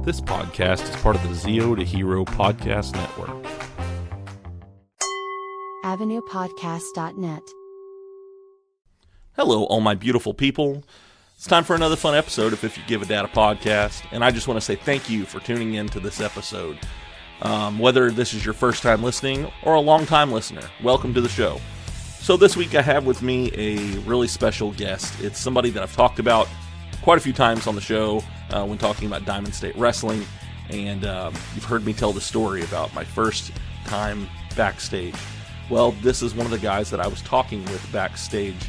This podcast is part of the Zero to Hero Podcast Network. AvenuePodcast.net. Hello, all my beautiful people. It's time for another fun episode of If You Give a Dad a Podcast, and I just want to say thank you for tuning in to this episode. Whether this is your first time listening or a long time listener, welcome to the show. So this week I have with me a really special guest. It's somebody that I've talked about quite a few times on the show when talking about Diamond State Wrestling, and you've heard me tell the story about my first time backstage. Well, this is one of the guys that I was talking with backstage,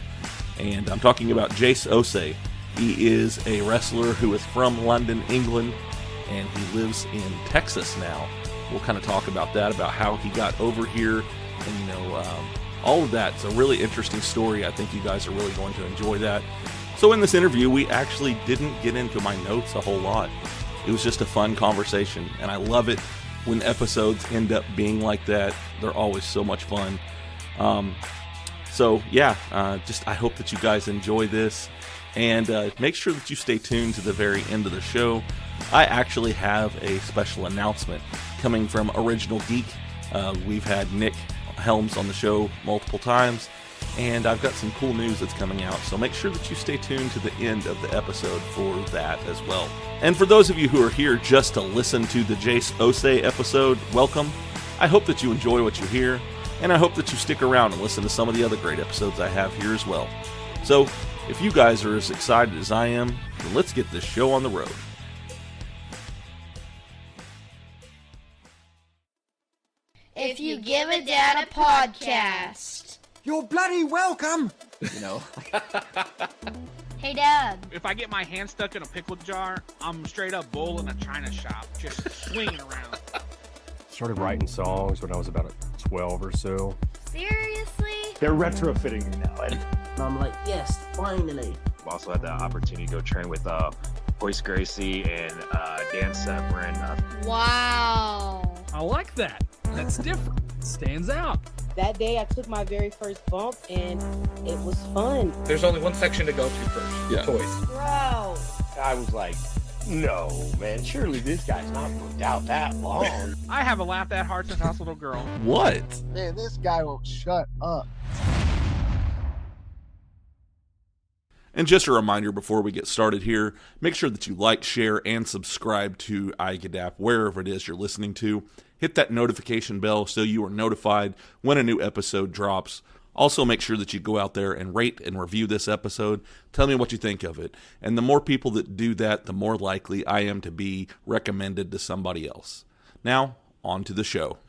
and I'm talking about Jase Osei. He is a wrestler who is from London, England, and he lives in Texas now. We'll kind of talk about that, about how he got over here, and all of that. It's a really interesting story. I think you guys are really going to enjoy that. So in this interview, we actually didn't get into my notes a whole lot. It was just a fun conversation, and I love it when episodes end up being like that. They're always so much fun. I hope that you guys enjoy this, and make sure that you stay tuned to the very end of the show. I actually have a special announcement coming from Original Geek. We've had Nick Helms on the show multiple times, and I've got some cool news that's coming out, so make sure that you stay tuned to the end of the episode for that as well. And for those of you who are here just to listen to the Jase Osei episode, welcome. I hope that you enjoy what you hear, and I hope that you stick around and listen to some of the other great episodes I have here as well. So, if you guys are as excited as I am, then let's get this show on the road. If You Give a Dad a Podcast. You're bloody welcome! Hey, Dad. If I get my hand stuck in a pickle jar, I'm straight up bull in a china shop, just swinging around. Started writing songs when I was about 12 or so. Seriously? They're retrofitting me now, and I'm like, yes, finally. I've also had the opportunity to go train with Hoist Gracie and Dan Severin. Wow. I like that. That's different. It stands out. That day I took my very first bump and it was fun. There's only one section to go to first, toys. Bro. I was like, no, man, surely this guy's not booked out that long. I haven't laughed that hard since I was a little girl. What? Man, this guy won't shut up. And just a reminder before we get started here, make sure that you like, share, and subscribe to iGadap wherever it is you're listening to. Hit that notification bell so you are notified when a new episode drops. Also, make sure that you go out there and rate and review this episode. Tell me what you think of it. And the more people that do that, the more likely I am to be recommended to somebody else. Now, on to the show.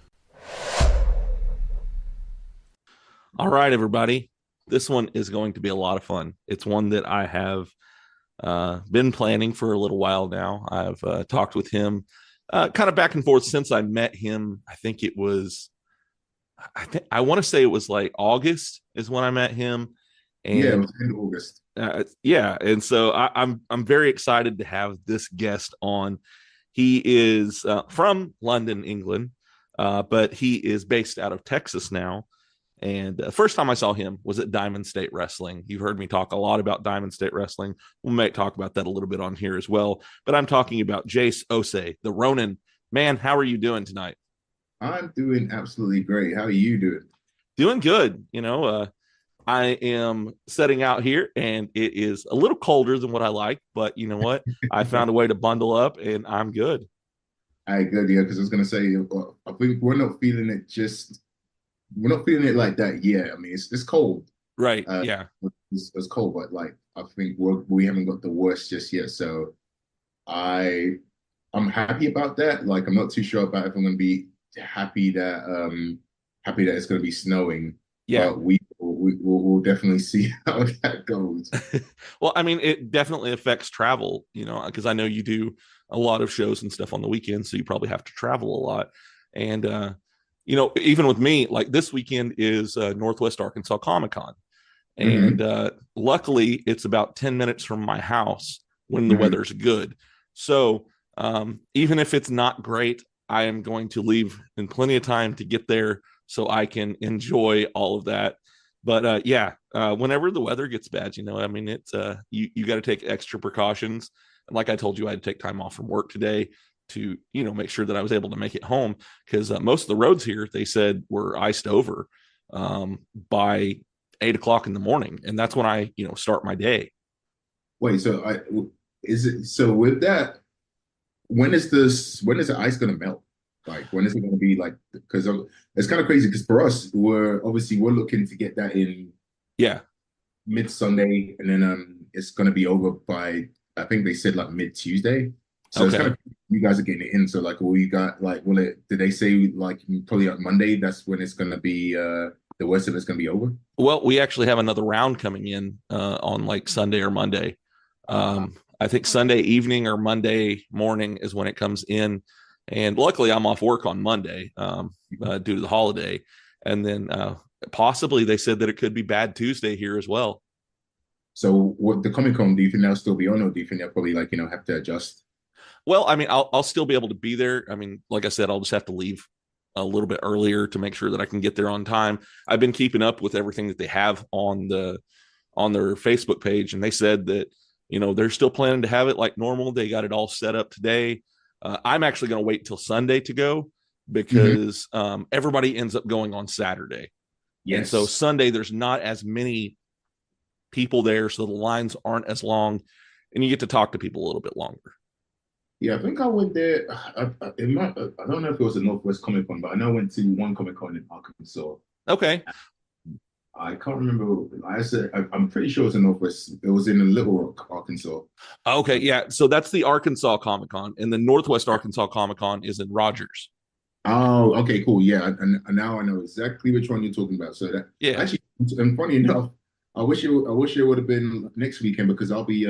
All right, everybody. This one is going to be a lot of fun. It's one that I have been planning for a little while now. I've talked with him kind of back and forth since I met him. I think it was, I want to say it was like August is when I met him. And, yeah, it was in August. And so I'm very excited to have this guest on. He is from London, England, but he is based out of Texas now. And the first time I saw him was at Diamond State Wrestling. You've heard me talk a lot about Diamond State Wrestling. We might talk about that a little bit on here as well. But I'm talking about Jase Osei, the Ronin. Man, how are you doing tonight? I'm doing absolutely great. How are you doing? Doing good. I am setting out here, and it is a little colder than what I like. But you know what? I found a way to bundle up, and I'm good. All right, good. Yeah, because I was going to say, I think we're not feeling it like that yet. I mean, it's cold. Right, yeah. It's cold, but like, I think we haven't got the worst just yet. So I'm happy about that. Like, I'm not too sure about if I'm going to be happy that it's going to be snowing. Yeah. But we'll definitely see how that goes. Well, I mean, it definitely affects travel, because I know you do a lot of shows and stuff on the weekends, so you probably have to travel a lot. And, even with me, like this weekend is Northwest Arkansas Comic-Con. And luckily, it's about 10 minutes from my house when the weather's good. So even if it's not great, I am going to leave in plenty of time to get there so I can enjoy all of that. But whenever the weather gets bad, it's you got to take extra precautions. And like I told you, I had to take time off from work today. to, make sure that I was able to make it home, because most of the roads here, they said, were iced over by 8 o'clock in the morning. And that's when I, start my day. Wait, so with that, when is the ice going to melt? Like, when is it going to be like, because it's kind of crazy, because for us, we're looking to get that in mid Sunday, and then it's going to be over by, I think they said like mid Tuesday. So it's kind of, you guys are getting it in. So like, you got like, did they say like probably on Monday, that's when it's going to be, the worst of it's going to be over? Well, we actually have another round coming in on like Sunday or Monday. I think Sunday evening or Monday morning is when it comes in. And luckily I'm off work on Monday due to the holiday. And then possibly they said that it could be bad Tuesday here as well. So what the Comic-Con, do you think they'll still be on, or do you think they'll probably like, have to adjust? Well, I mean, I'll still be able to be there. I mean, like I said, I'll just have to leave a little bit earlier to make sure that I can get there on time. I've been keeping up with everything that they have on their Facebook page, and they said that, they're still planning to have it like normal. They got it all set up today. I'm actually going to wait till Sunday to go, because everybody ends up going on Saturday. Yes. And so Sunday, there's not as many people there, so the lines aren't as long, and you get to talk to people a little bit longer. Yeah, I think I went there. I don't know if it was a Northwest Comic Con, but I know I went to one Comic Con in Arkansas. Okay. I can't remember. I'm pretty sure it was in Northwest. It was in Little Rock, Arkansas. Okay, yeah. So that's the Arkansas Comic Con, and the Northwest Arkansas Comic Con is in Rogers. Oh, okay, cool. Yeah, and now I know exactly which one you're talking about. So that actually, and funny enough, I wish it would have been next weekend, because I'll be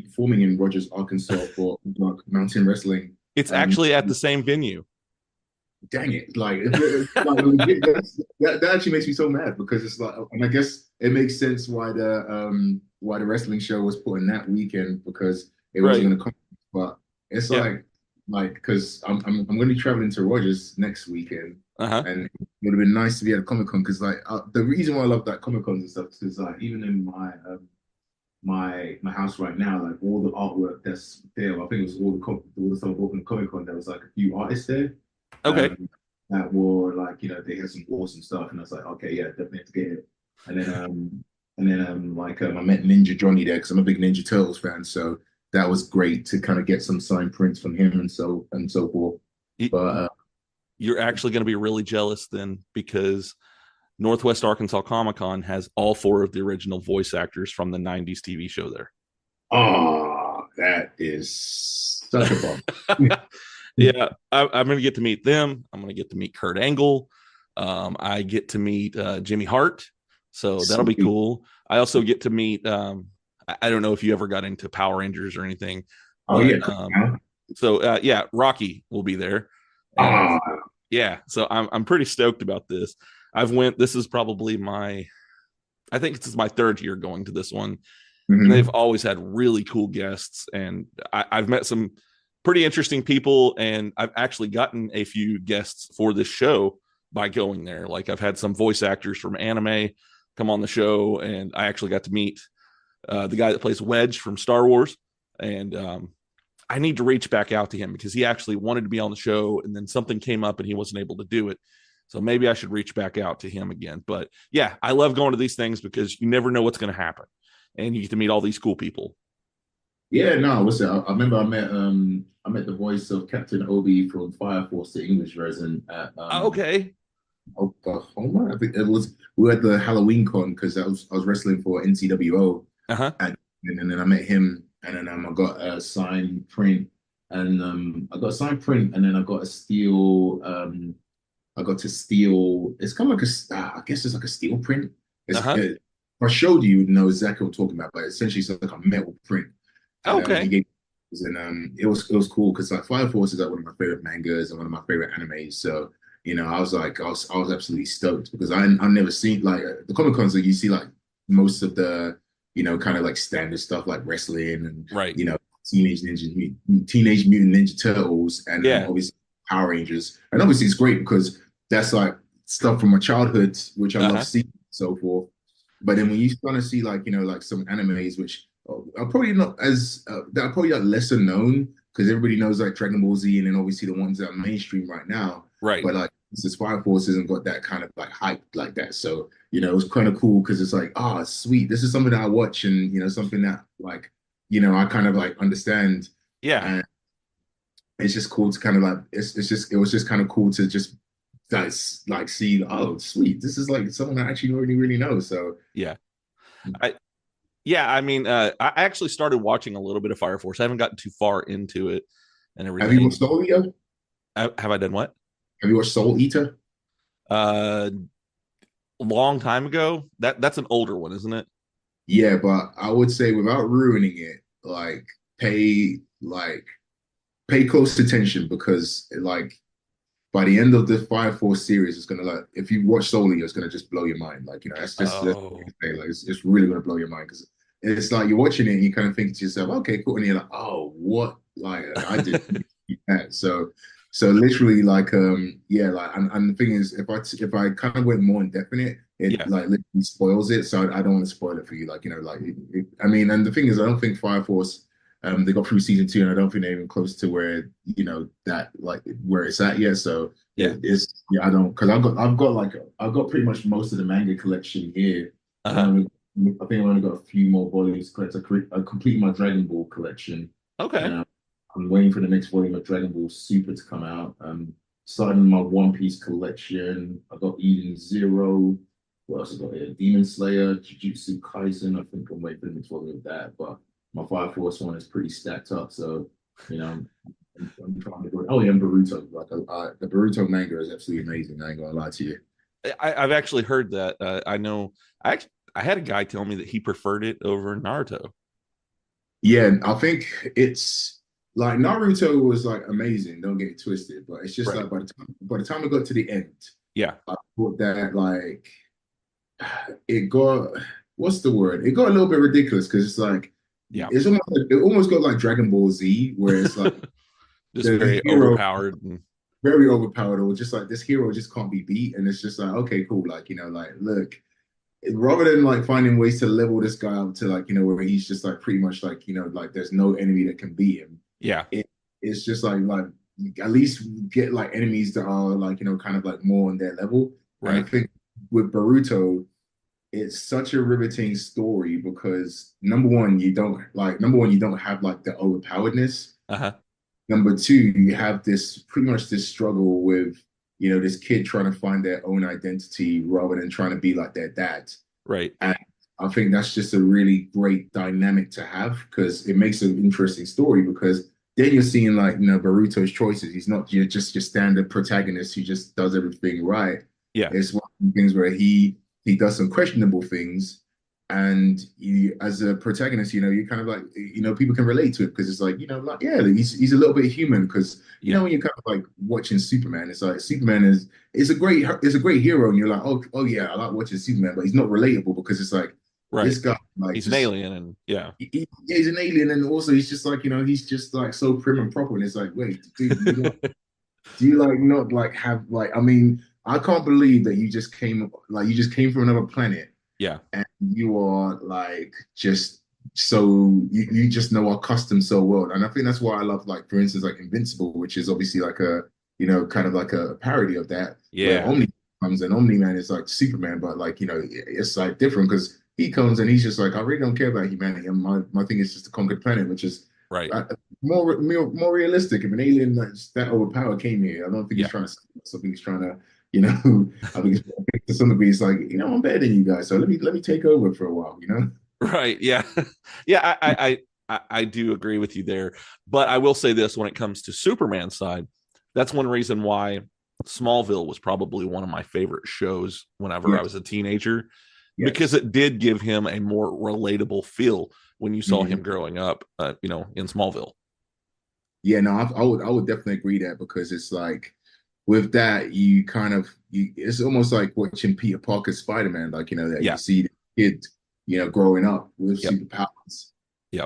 performing in Rogers, Arkansas for Mountain Wrestling. It's actually at the same venue. Dang it! Like, that actually makes me so mad, because it's like, and I guess it makes sense why the wrestling show was put in that weekend, because it wasn't going to come. But it's like because I'm going to be traveling to Rogers next weekend. And it would have been nice to be at a Comic-Con, because like the reason why I love that Comic-Cons and stuff is like, even in my house right now, like all the artwork that's there, I think it was all the stuff open Comic-Con, there was like a few artists there. Okay. That were like, they had some awesome stuff, and I was like, okay, yeah, definitely have to get it. And then I met Ninja Johnny there, because I'm a big Ninja Turtles fan, so that was great to kind of get some signed prints from him and so forth. But you're actually going to be really jealous then, because Northwest Arkansas Comic Con has all 4 of the original voice actors from the 90s TV show there. Oh, that is such a bummer. Yeah, I'm going to get to meet them. I'm going to get to meet Kurt Angle. I get to meet Jimmy Hart, so that'll be cool. I also get to meet, I don't know if you ever got into Power Rangers or anything. Oh, but, yeah. Rocky will be there. Yeah, so I'm pretty stoked about this. This is probably I think this is my 3rd year going to this one. And they've always had really cool guests, and I've met some pretty interesting people, and I've actually gotten a few guests for this show by going there. Like, I've had some voice actors from anime come on the show, and I actually got to meet the guy that plays Wedge from Star Wars, and I need to reach back out to him, because he actually wanted to be on the show, and then something came up and he wasn't able to do it. So maybe I should reach back out to him again. But yeah, I love going to these things, because you never know what's going to happen, and you get to meet all these cool people. Yeah, no, I remember I met the voice of Captain Obi from Fire Force, the English version at okay. Oklahoma. I think we were at the Halloween con, because I was wrestling for NCWO. And then I met him, and then I got a signed print, and and then I got to steal. It's kind of like I guess it's like a steel print. If I showed you, you'd know exactly what I'm talking about, but essentially it's like a metal print. Okay. And it was cool, because like Fire Force is like one of my favorite mangas and one of my favorite animes. So I was absolutely stoked, because I've never seen like the Comic Cons that you see like most of the kind of like standard stuff like wrestling and Teenage Mutant Ninja Turtles and obviously Power Rangers, and obviously it's great because that's like stuff from my childhood which I love seeing and so forth. But then when you start to see like like some animes which are probably not as that are probably like lesser known, because everybody knows like Dragon Ball Z, and then obviously the ones that are mainstream right now. Right. But like this Fire Force hasn't got that kind of like hype like that. So, you know, it was kind of cool because it's like, oh, sweet. This is something that I watch, and you know, something that like, you know, I kind of like understand. Yeah. And it's just cool to kind of like it was just kind of cool to just like see, oh, sweet. This is like someone I actually really know. So yeah. I mean, I actually started watching a little bit of Fire Force. I haven't gotten too far into it and everything. Have you watched Soul Eater? Have I done what? Have you watched Soul Eater? A long time ago. That's an older one, isn't it? Yeah, but I would say without ruining it, like pay close attention, because like by the end of the Fire Force series, it's gonna like, if you watch Soul Eater, it's gonna just blow your mind. Like, you know, that's just like it's really gonna blow your mind, because it's like you're watching it and you kind of think to yourself, okay, cool, and you're like, oh, what? Like I did that. So literally, like, yeah, like, and the thing is, if I kind of went more in depth in it, like literally spoils it. So I don't want to spoil it for you. Like, you know, like, I mean, and the thing is, I don't think Fire Force, they got through season 2, and I don't think they're even close to where, you know, that like where it's at yet. So I don't, because I've got pretty much most of the manga collection here. I think I've only got a few more volumes to I complete my Dragon Ball collection. Okay. I'm waiting for the next volume of Dragon Ball Super to come out. Starting my One Piece collection. I got Eden Zero. What else I got here? Demon Slayer, Jujutsu Kaisen. I think I'm waiting for the next volume of that. But my Fire Force one is pretty stacked up. So, you know, I'm trying to go. Oh yeah, and Boruto. Like the Boruto manga is absolutely amazing. I ain't gonna lie to you. I've actually heard that. I know. I had a guy tell me that he preferred it over Naruto. Yeah, I think it's like Naruto was like amazing. Don't get it twisted, but it's just like by the time it got to the end, I thought that like it got, what's the word? It got a little bit ridiculous, because it's like it almost got like Dragon Ball Z, where it's like just very overpowered. Very overpowered, or just like this hero just can't be beat, and it's just like, okay, cool, like, you know, like, look, rather than like finding ways to level this guy up to like, you know, where he's just like pretty much like, you know, like there's no enemy that can beat him. It's just like at least get like enemies that are like, you know, kind of like more on their level. Right. And I think with Boruto, it's such a riveting story, because number one, you don't have like the overpoweredness. Number two, you have this pretty much this struggle with, you know, this kid trying to find their own identity rather than trying to be like their dad. Right. And I think that's just a really great dynamic to have, because it makes an interesting story, because then you're seeing like, you know, Boruto's choices. He's not just your standard protagonist who just does everything right. Yeah. It's one of the things where he does some questionable things, and you, as a protagonist, you know, you kind of like, you know, people can relate to it, because it's like, you know, like, yeah, he's a little bit human, because you know, when you're kind of like watching Superman, it's like Superman is a great hero, and you're like, oh yeah, I like watching Superman, but he's not relatable, because it's like this guy, like, he's an alien, and he's an alien, and also he's just like, you know, he's just like so prim and proper, and it's like, wait, dude, do you like not like have like, I mean, I can't believe that you just came from another planet. Yeah. And you are like just so you just know our custom so well. And I think that's why I love, like, for instance, like Invincible, which is obviously like a, you know, kind of like a parody of that. Yeah. Omni comes, and Omni-Man is like Superman, but like, you know, it's like different, because he comes and he's just like, I really don't care about humanity. And my thing is just to conquer the planet, which is more realistic. If an alien that's that overpowered came here, I don't think he's trying to, something he's trying to, you know, I think to some degree it's like, you know, I'm better than you guys, so let me take over for a while, you know? Right. Yeah. Yeah. I do agree with you there, but I will say this: when it comes to Superman's side, that's one reason why Smallville was probably one of my favorite shows whenever I was a teenager, because it did give him a more relatable feel when you saw him growing up, you know, in Smallville. Yeah, no, I would definitely agree that, because it's like, with that, you kind of, it's almost like watching Peter Parker's Spider-Man, like, you know, that you see the kid, you know, growing up with superpowers.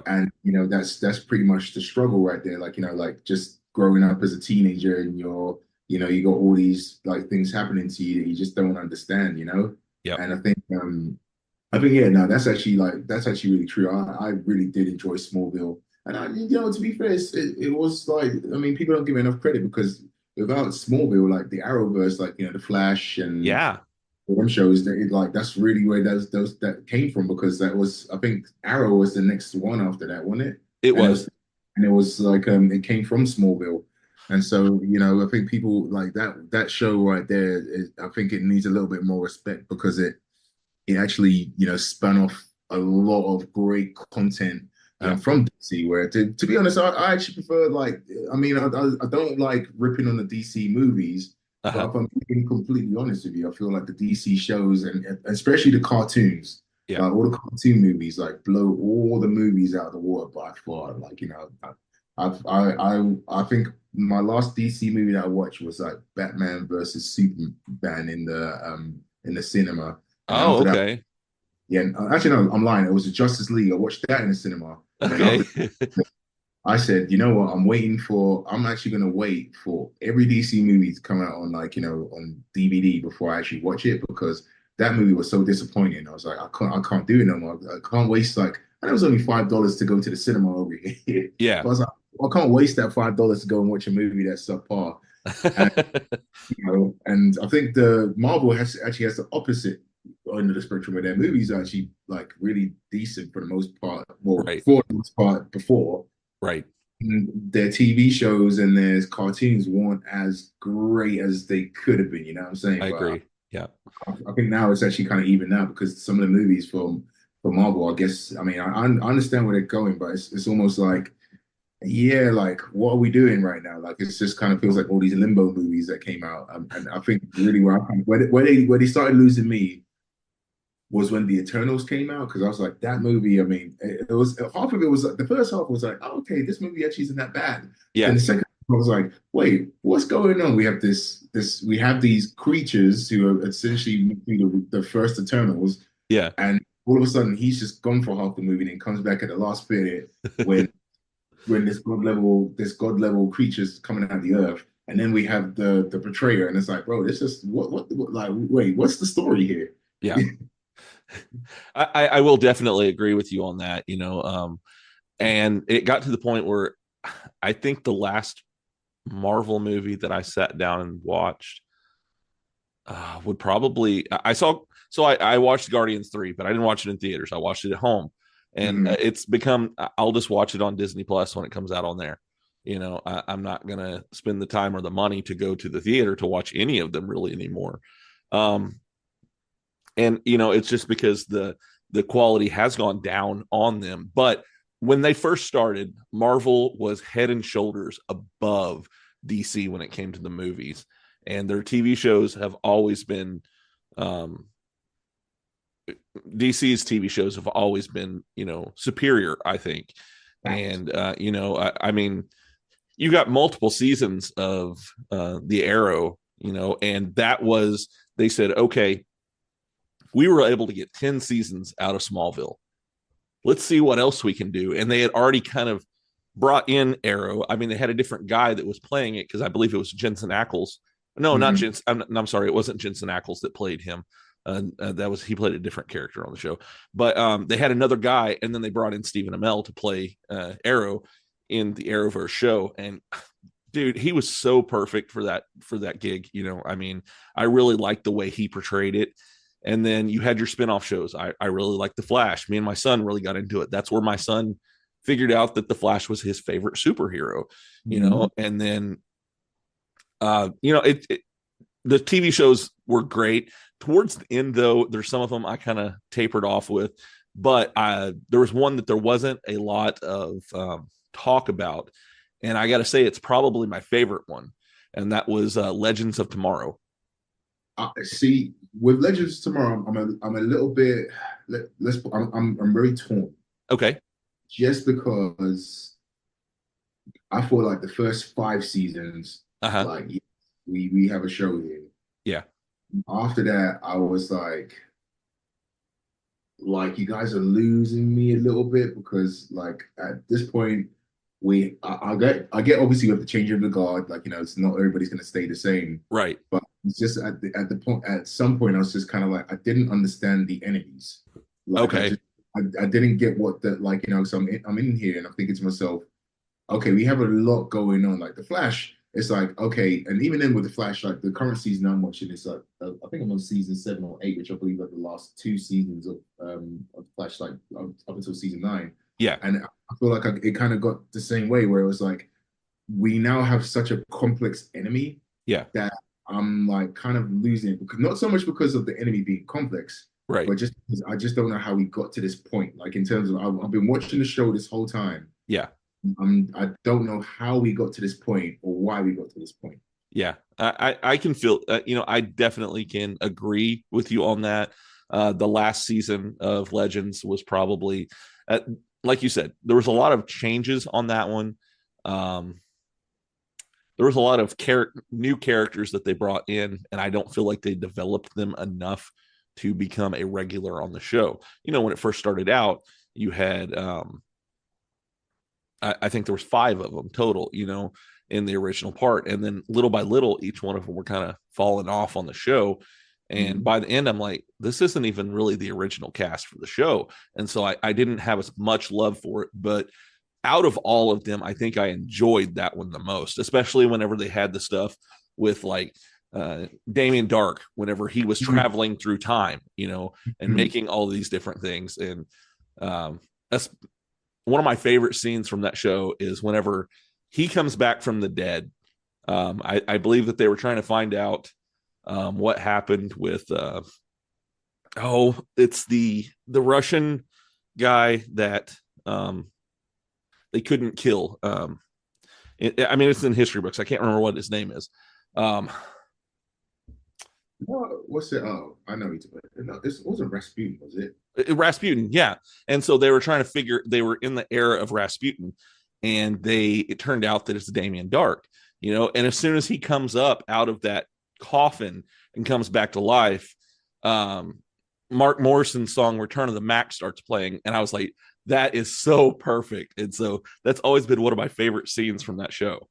And, you know, that's pretty much the struggle right there. Like, you know, like just growing up as a teenager, and you know, you got all these like things happening to you that you just don't understand, you know? And I think, yeah, no, that's actually really true. I really did enjoy Smallville. And to be fair, it was like, I mean, people don't give it enough credit because without Smallville, like the Arrowverse, like the Flash and them shows, that's really where those that came from, because that was, I think Arrow was the next one after that, wasn't it? It was. And it was like it came from Smallville. And so, I think people like that show right there, I think it needs a little bit more respect because it actually, spun off a lot of great content from DC, where to be honest, I actually prefer, like, I mean, I don't like ripping on the DC movies, but if I'm being completely honest with you, I feel like the DC shows and especially the cartoons, like all the cartoon movies, like blow all the movies out of the water by far. Like, I think my last DC movie that I watched was like Batman versus Superman in the cinema. Oh, okay. Actually, no, I'm lying. It was a Justice League. I watched that in the cinema. Okay. I said, you know what? I'm actually going to wait for every DC movie to come out on, like, on DVD before I actually watch it, because that movie was so disappointing. I was like, I can't do it no more. I can't waste, like, and it was only $5 to go to the cinema over here. Yeah. I was like, I can't waste that $5 to go and watch a movie that's subpar. And I think the Marvel actually has the opposite end of the spectrum, where their movies are actually like really decent for the most part. Well, for the most part before. Right. And their TV shows and their cartoons weren't as great as they could have been. You know what I'm saying? I agree. Yeah. I think now it's actually kind of even now, because some of the movies from Marvel, I guess, I mean, I understand where they're going, but it's almost like, yeah, like, what are we doing right now? Like, it's just kind of feels like all these limbo movies that came out. And I think really where they started losing me was when the Eternals came out, because I was like, that movie, I mean, it was, half of it was like, the first half was like, oh, okay, this movie actually isn't that bad. Yeah. And the second half, I was like, wait, what's going on? We have we have these creatures who are essentially the first Eternals. Yeah. And all of a sudden, he's just gone for half the movie and then comes back at the last minute when this god level creatures coming out of the earth, and then we have the betrayer, and it's like, bro, this is what like, wait, what's the story here? Yeah. I will definitely agree with you on that, and it got to the point where I think the last Marvel movie that I sat down and watched would probably, I watched Guardians 3, but I didn't watch it in theaters. I watched it at home, and it's become, I'll just watch it on Disney Plus when it comes out on there. I'm not going to spend the time or the money to go to the theater to watch any of them really anymore. And, it's just because the quality has gone down on them. But when they first started, Marvel was head and shoulders above DC when it came to the movies. And their TV shows have always been, DC's TV shows have always been, superior, I think. And, I mean, you got multiple seasons of the Arrow, and that was, they said, okay, we were able to get 10 seasons out of Smallville. Let's see what else we can do. And they had already kind of brought in Arrow. I mean, they had a different guy that was playing it, because I believe it was Jensen Ackles. No, not Jensen. I'm sorry. It wasn't Jensen Ackles that played him. He played a different character on the show. But they had another guy, and then they brought in Stephen Amell to play Arrow in the Arrowverse show. And dude, he was so perfect for that gig. I mean, I really liked the way he portrayed it. And then you had your spinoff shows. I really liked The Flash. Me and my son really got into it. That's where my son figured out that The Flash was his favorite superhero, and then, the TV shows were great. Towards the end, though, there's some of them I kind of tapered off with, but there was one that there wasn't a lot of talk about. And I got to say, it's probably my favorite one. And that was Legends of Tomorrow. See, with Legends of Tomorrow, I'm a little bit. I'm very torn. Okay. Just because I feel like the first 5 seasons, like, we have a show here. Yeah. After that, I was like, you guys are losing me a little bit, because like at this point, I get obviously we have to change of the guard, like, it's not everybody's gonna stay the same, right? But it's just at some point I was just kind of like, I didn't understand the enemies. Like, okay. I didn't get what the like, so I'm in here and I'm thinking to myself, okay, we have a lot going on. Like the Flash, it's like, okay, and even then with the Flash, like the current season I'm watching, it's like I think I'm on season 7 or 8, which I believe are the last 2 seasons of Flash, like up until season 9. Yeah. And I feel like it kind of got the same way where it was like, we now have such a complex enemy that I'm like kind of losing it, because not so much because of the enemy being complex, right? But just because I just don't know how we got to this point. Like in terms of I've been watching the show this whole time. Yeah. I don't know how we got to this point or why we got to this point. Yeah, I can feel, I definitely can agree with you on that. The last season of Legends was probably, like you said, there was a lot of changes on that one. There was a lot of new characters that they brought in, and I don't feel like they developed them enough to become a regular on the show. When it first started out, you had, I think there was 5 of them total, in the original part. And then little by little, each one of them were kind of falling off on the show. And by the end, I'm like, this isn't even really the original cast for the show. And so I didn't have as much love for it. But out of all of them, I think I enjoyed that one the most, especially whenever they had the stuff with like Damien Dark, whenever he was traveling through time, and making all these different things. And that's one of my favorite scenes from that show is whenever he comes back from the dead. I believe that they were trying to find out what happened with it's the Russian guy that they couldn't kill. It's in history books. I can't remember what his name is. What's it? Oh, I know it wasn't Rasputin, was it? Rasputin, yeah. And so they were trying to figure, they were in the era of Rasputin, and it turned out that it's Damien Dark, and as soon as he comes up out of that coffin and comes back to life, Mark Morrison's song Return of the Mac starts playing, and I was like, that is so perfect. And so that's always been one of my favorite scenes from that show.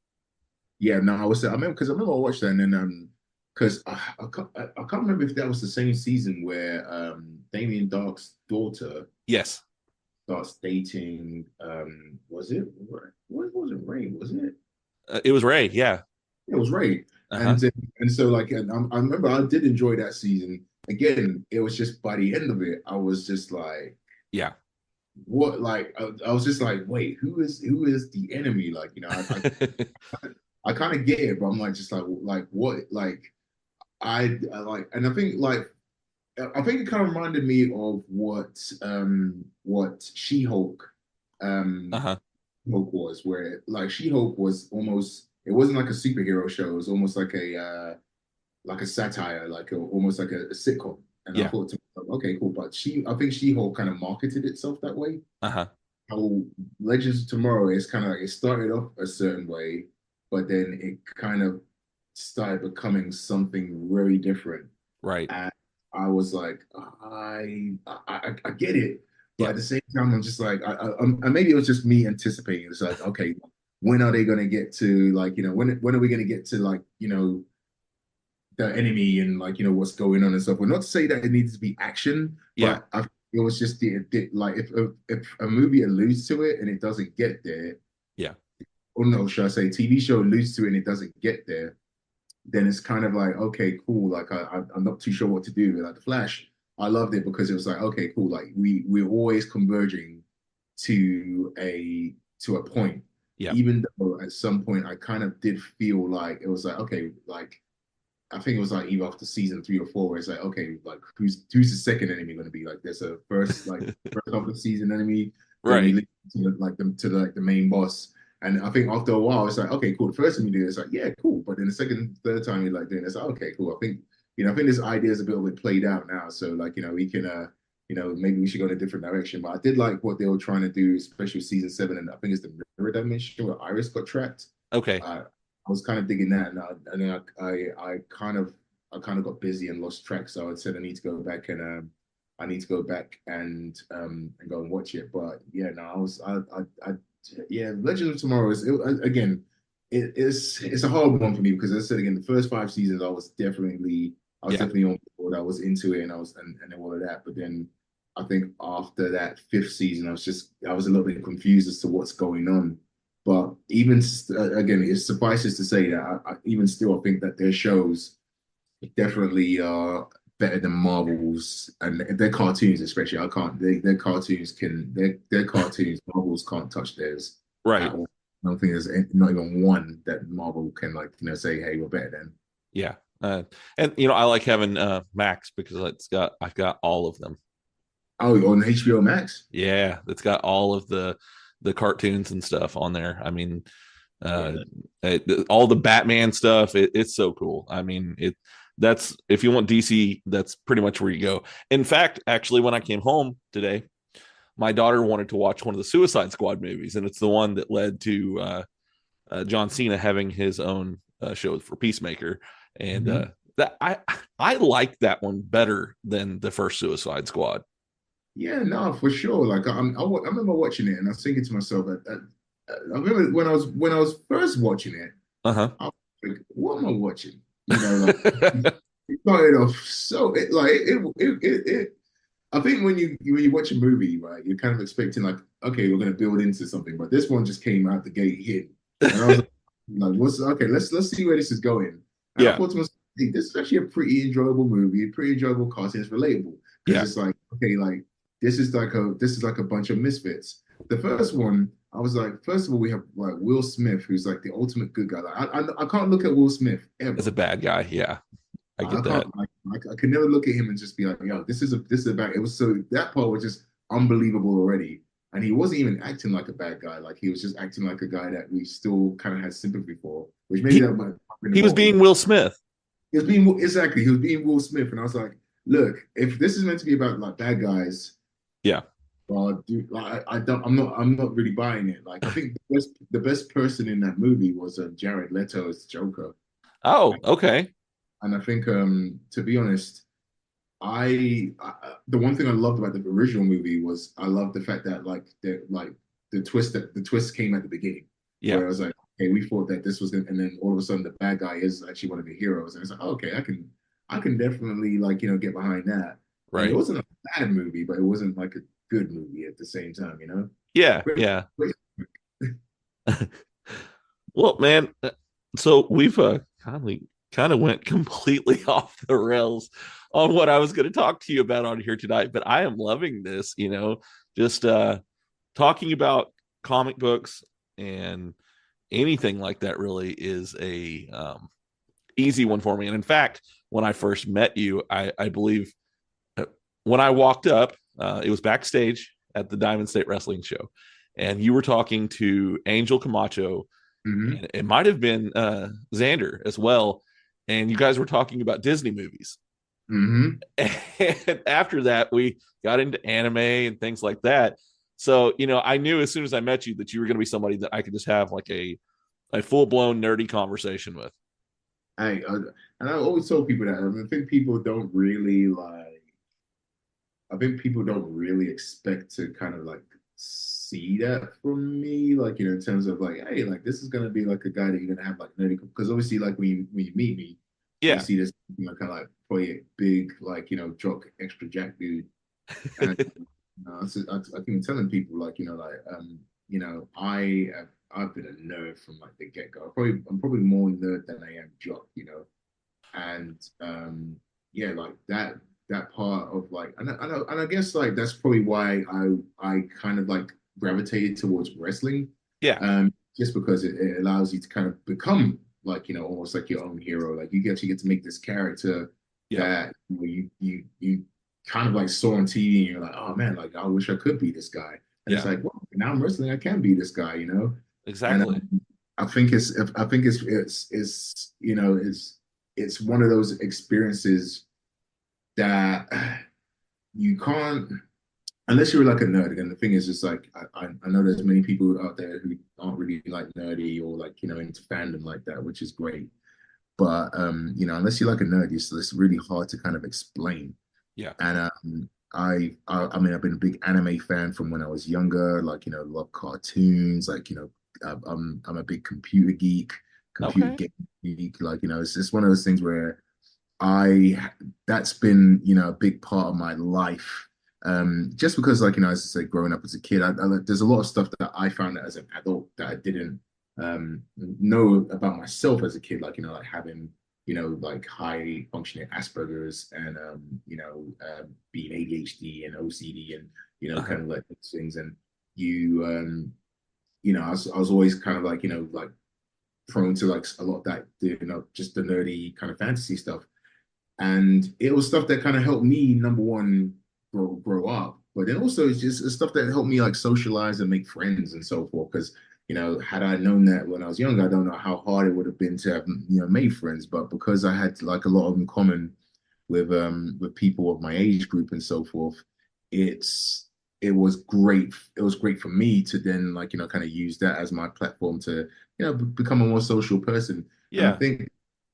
Yeah, no, I remember I watched that, and then because I can't remember if that was the same season where Damien Dark's daughter starts dating was it Ray, wasn't it? It was Ray, yeah. It was Ray. And so like, and I remember I did enjoy that season. Again, it was just by the end of it, I was just like, yeah, what, like I was just like, wait, who is the enemy? Like, I kind of get it, but I'm like, just like what, like I like, and I think it kind of reminded me of what She-Hulk Hulk was, where like She-Hulk was almost, it wasn't like a superhero show, it was almost like a satire, almost like a sitcom. And I thought to myself, okay, cool, but I think She-Hulk kind of marketed itself that way. How Legends of Tomorrow is kind of like, it started off a certain way, but then it kind of started becoming something very different. Right. And I was like, I get it, but at the same time, I'm just like, maybe it was just me anticipating. It's like, okay, when are they going to get to like, when are we going to get to like, the enemy and like, what's going on and stuff. Well, not to say that it needs to be action, but it was just like if a movie alludes to it and it doesn't get there, or no, should I say TV show alludes to it and it doesn't get there, then it's kind of like, okay, cool. Like I'm not too sure what to do. Like the Flash, I loved it because it was like, okay, cool. Like we're always converging to a point. Yeah. Even though at some point I kind of did feel like it was like, okay, like I think it was like either after season 3 or 4 where it's like, okay, like who's the second enemy going to be? Like there's a first half of season enemy, right? To the main boss. And I think after a while, it's like, okay, cool. The first time you do it, it's like, yeah, cool. But then the second, third time you're like doing it, it's like, okay, cool. I think this idea is a bit played out now. So like, we can, maybe we should go in a different direction. But I did like what they were trying to do, especially season 7. And I think it's the mirror dimension where Iris got trapped. Okay. I was kind of digging that. And then I kind of got busy and lost track. So I said, I need to go back and go and watch it. But yeah, no, Legends of Tomorrow is it's a hard one for me because as I said again, the first 5 seasons I was definitely on board. I was into it and all of that. But then I think after that 5th season, I was a little bit confused as to what's going on. But even again, it suffices to say that even still, I think that their shows definitely are better than Marvel's, and their cartoons especially. Their cartoons Marvel's can't touch theirs Right. at all. I don't think there's not even one that Marvel can say, hey, we're better than. Yeah. And I like having Max because I've got all of them. Oh, on HBO Max? Yeah, it's got all of the cartoons and stuff on there. I mean, all the Batman stuff. It's so cool. I mean, that's if you want DC, that's pretty much where you go. In fact, actually, when I came home today, my daughter wanted to watch one of the Suicide Squad movies, and it's the one that led to John Cena having his own show for Peacemaker. And that I like that one better than the first Suicide Squad. Yeah, no, for sure. Like I remember watching it, and I was thinking to myself, I remember when I was first watching it, I was like, "What am I watching?" You know, like, it started off so I think when you watch a movie, right, you're kind of expecting like, okay, we're going to build into something, but this one just came out the gate hit, and I was like, let's see where this is going. And I thought to myself, hey, this is actually a pretty enjoyable movie, a pretty enjoyable cartoon. It's relatable because it's like, okay, like this is like a bunch of misfits. The first one, I was like, first of all, we have like Will Smith, who's like the ultimate good guy. Like, I can't look at Will Smith ever as a bad guy. Yeah, I get that. I could never look at him and just be like, yo, this is a bad. It was that part was just unbelievable already, and he wasn't even acting like a bad guy. Like he was just acting like a guy that we still kind of had sympathy for, which maybe he was being Will Smith. He was being Will Smith, and I was like, look, if this is meant to be about like bad guys, well, dude, like, I'm not really buying it. Like I think the best person in that movie was Jared Leto as Joker. Oh, okay. And I think, to be honest, the one thing I loved about the original movie was I loved the fact that the twist came at the beginning. Yeah, where I was like, okay, we thought that this was, and then all of a sudden the bad guy is actually one of the heroes, and it's like, oh, okay, I can definitely get behind that. Right. And it wasn't a bad movie, but it wasn't like a good movie at the same time, you know? Yeah, yeah. Well, man, so we've kind of went completely off the rails on what I was going to talk to you about on here tonight, but I am loving this, just talking about comic books and anything like that really is a easy one for me. And in fact, when I first met you, I believe when I walked up, it was backstage at the Diamond State Wrestling show, and you were talking to Angel Camacho. And it might have been Xander as well. And you guys were talking about Disney movies. And after that, we got into anime and things like that. So, I knew as soon as I met you that you were going to be somebody that I could just have like a full-blown nerdy conversation with. And I always tell people that. I think people don't really expect to kind of like see that from me, like, in terms of like, hey, like this is going to be like a guy that you're going to have like nerdy, because obviously like when you meet me, you see this kind of like probably a big, like, jock extra jack dude. And I've been telling people like, I've been a nerd from like the get-go. I'm probably more nerd than I am jock, and like that part of like, and I guess like that's probably why I kind of like gravitated towards wrestling. Just because it allows you to kind of become like, almost like your own hero. Like you actually get to make this character that you kind of like saw on TV, and you're like, oh man, like I wish I could be this guy. And it's like, well, now I'm wrestling, I can be this guy, Exactly. And I think it's one of those experiences that you can't, unless you're like a nerd. Again, the thing is just like, I know there's many people out there who aren't really like nerdy or like, into fandom like that, which is great. But, unless you're like a nerd, it's really hard to kind of explain. Yeah. And I mean, I've been a big anime fan from when I was younger, like, love cartoons, like, I'm a big computer geek, game geek, like, it's just one of those things where that's been, a big part of my life Just because, like, as I say, growing up as a kid, there's a lot of stuff that I found as an adult that I didn't know about myself as a kid, like, like having, like high functioning Asperger's and, being ADHD and OCD and, kind of like those things. And I was always kind of like, like prone to like a lot of that, just the nerdy kind of fantasy stuff. And it was stuff that kind of helped me, number one, grow up, but then also it's stuff that helped me like socialize and make friends and so forth. Because had I known that when I was young, I don't know how hard it would have been to have made friends. But because I had like a lot of in common with people of my age group and so forth, it was great. It was great for me to then like kind of use that as my platform to become a more social person. Yeah, and I think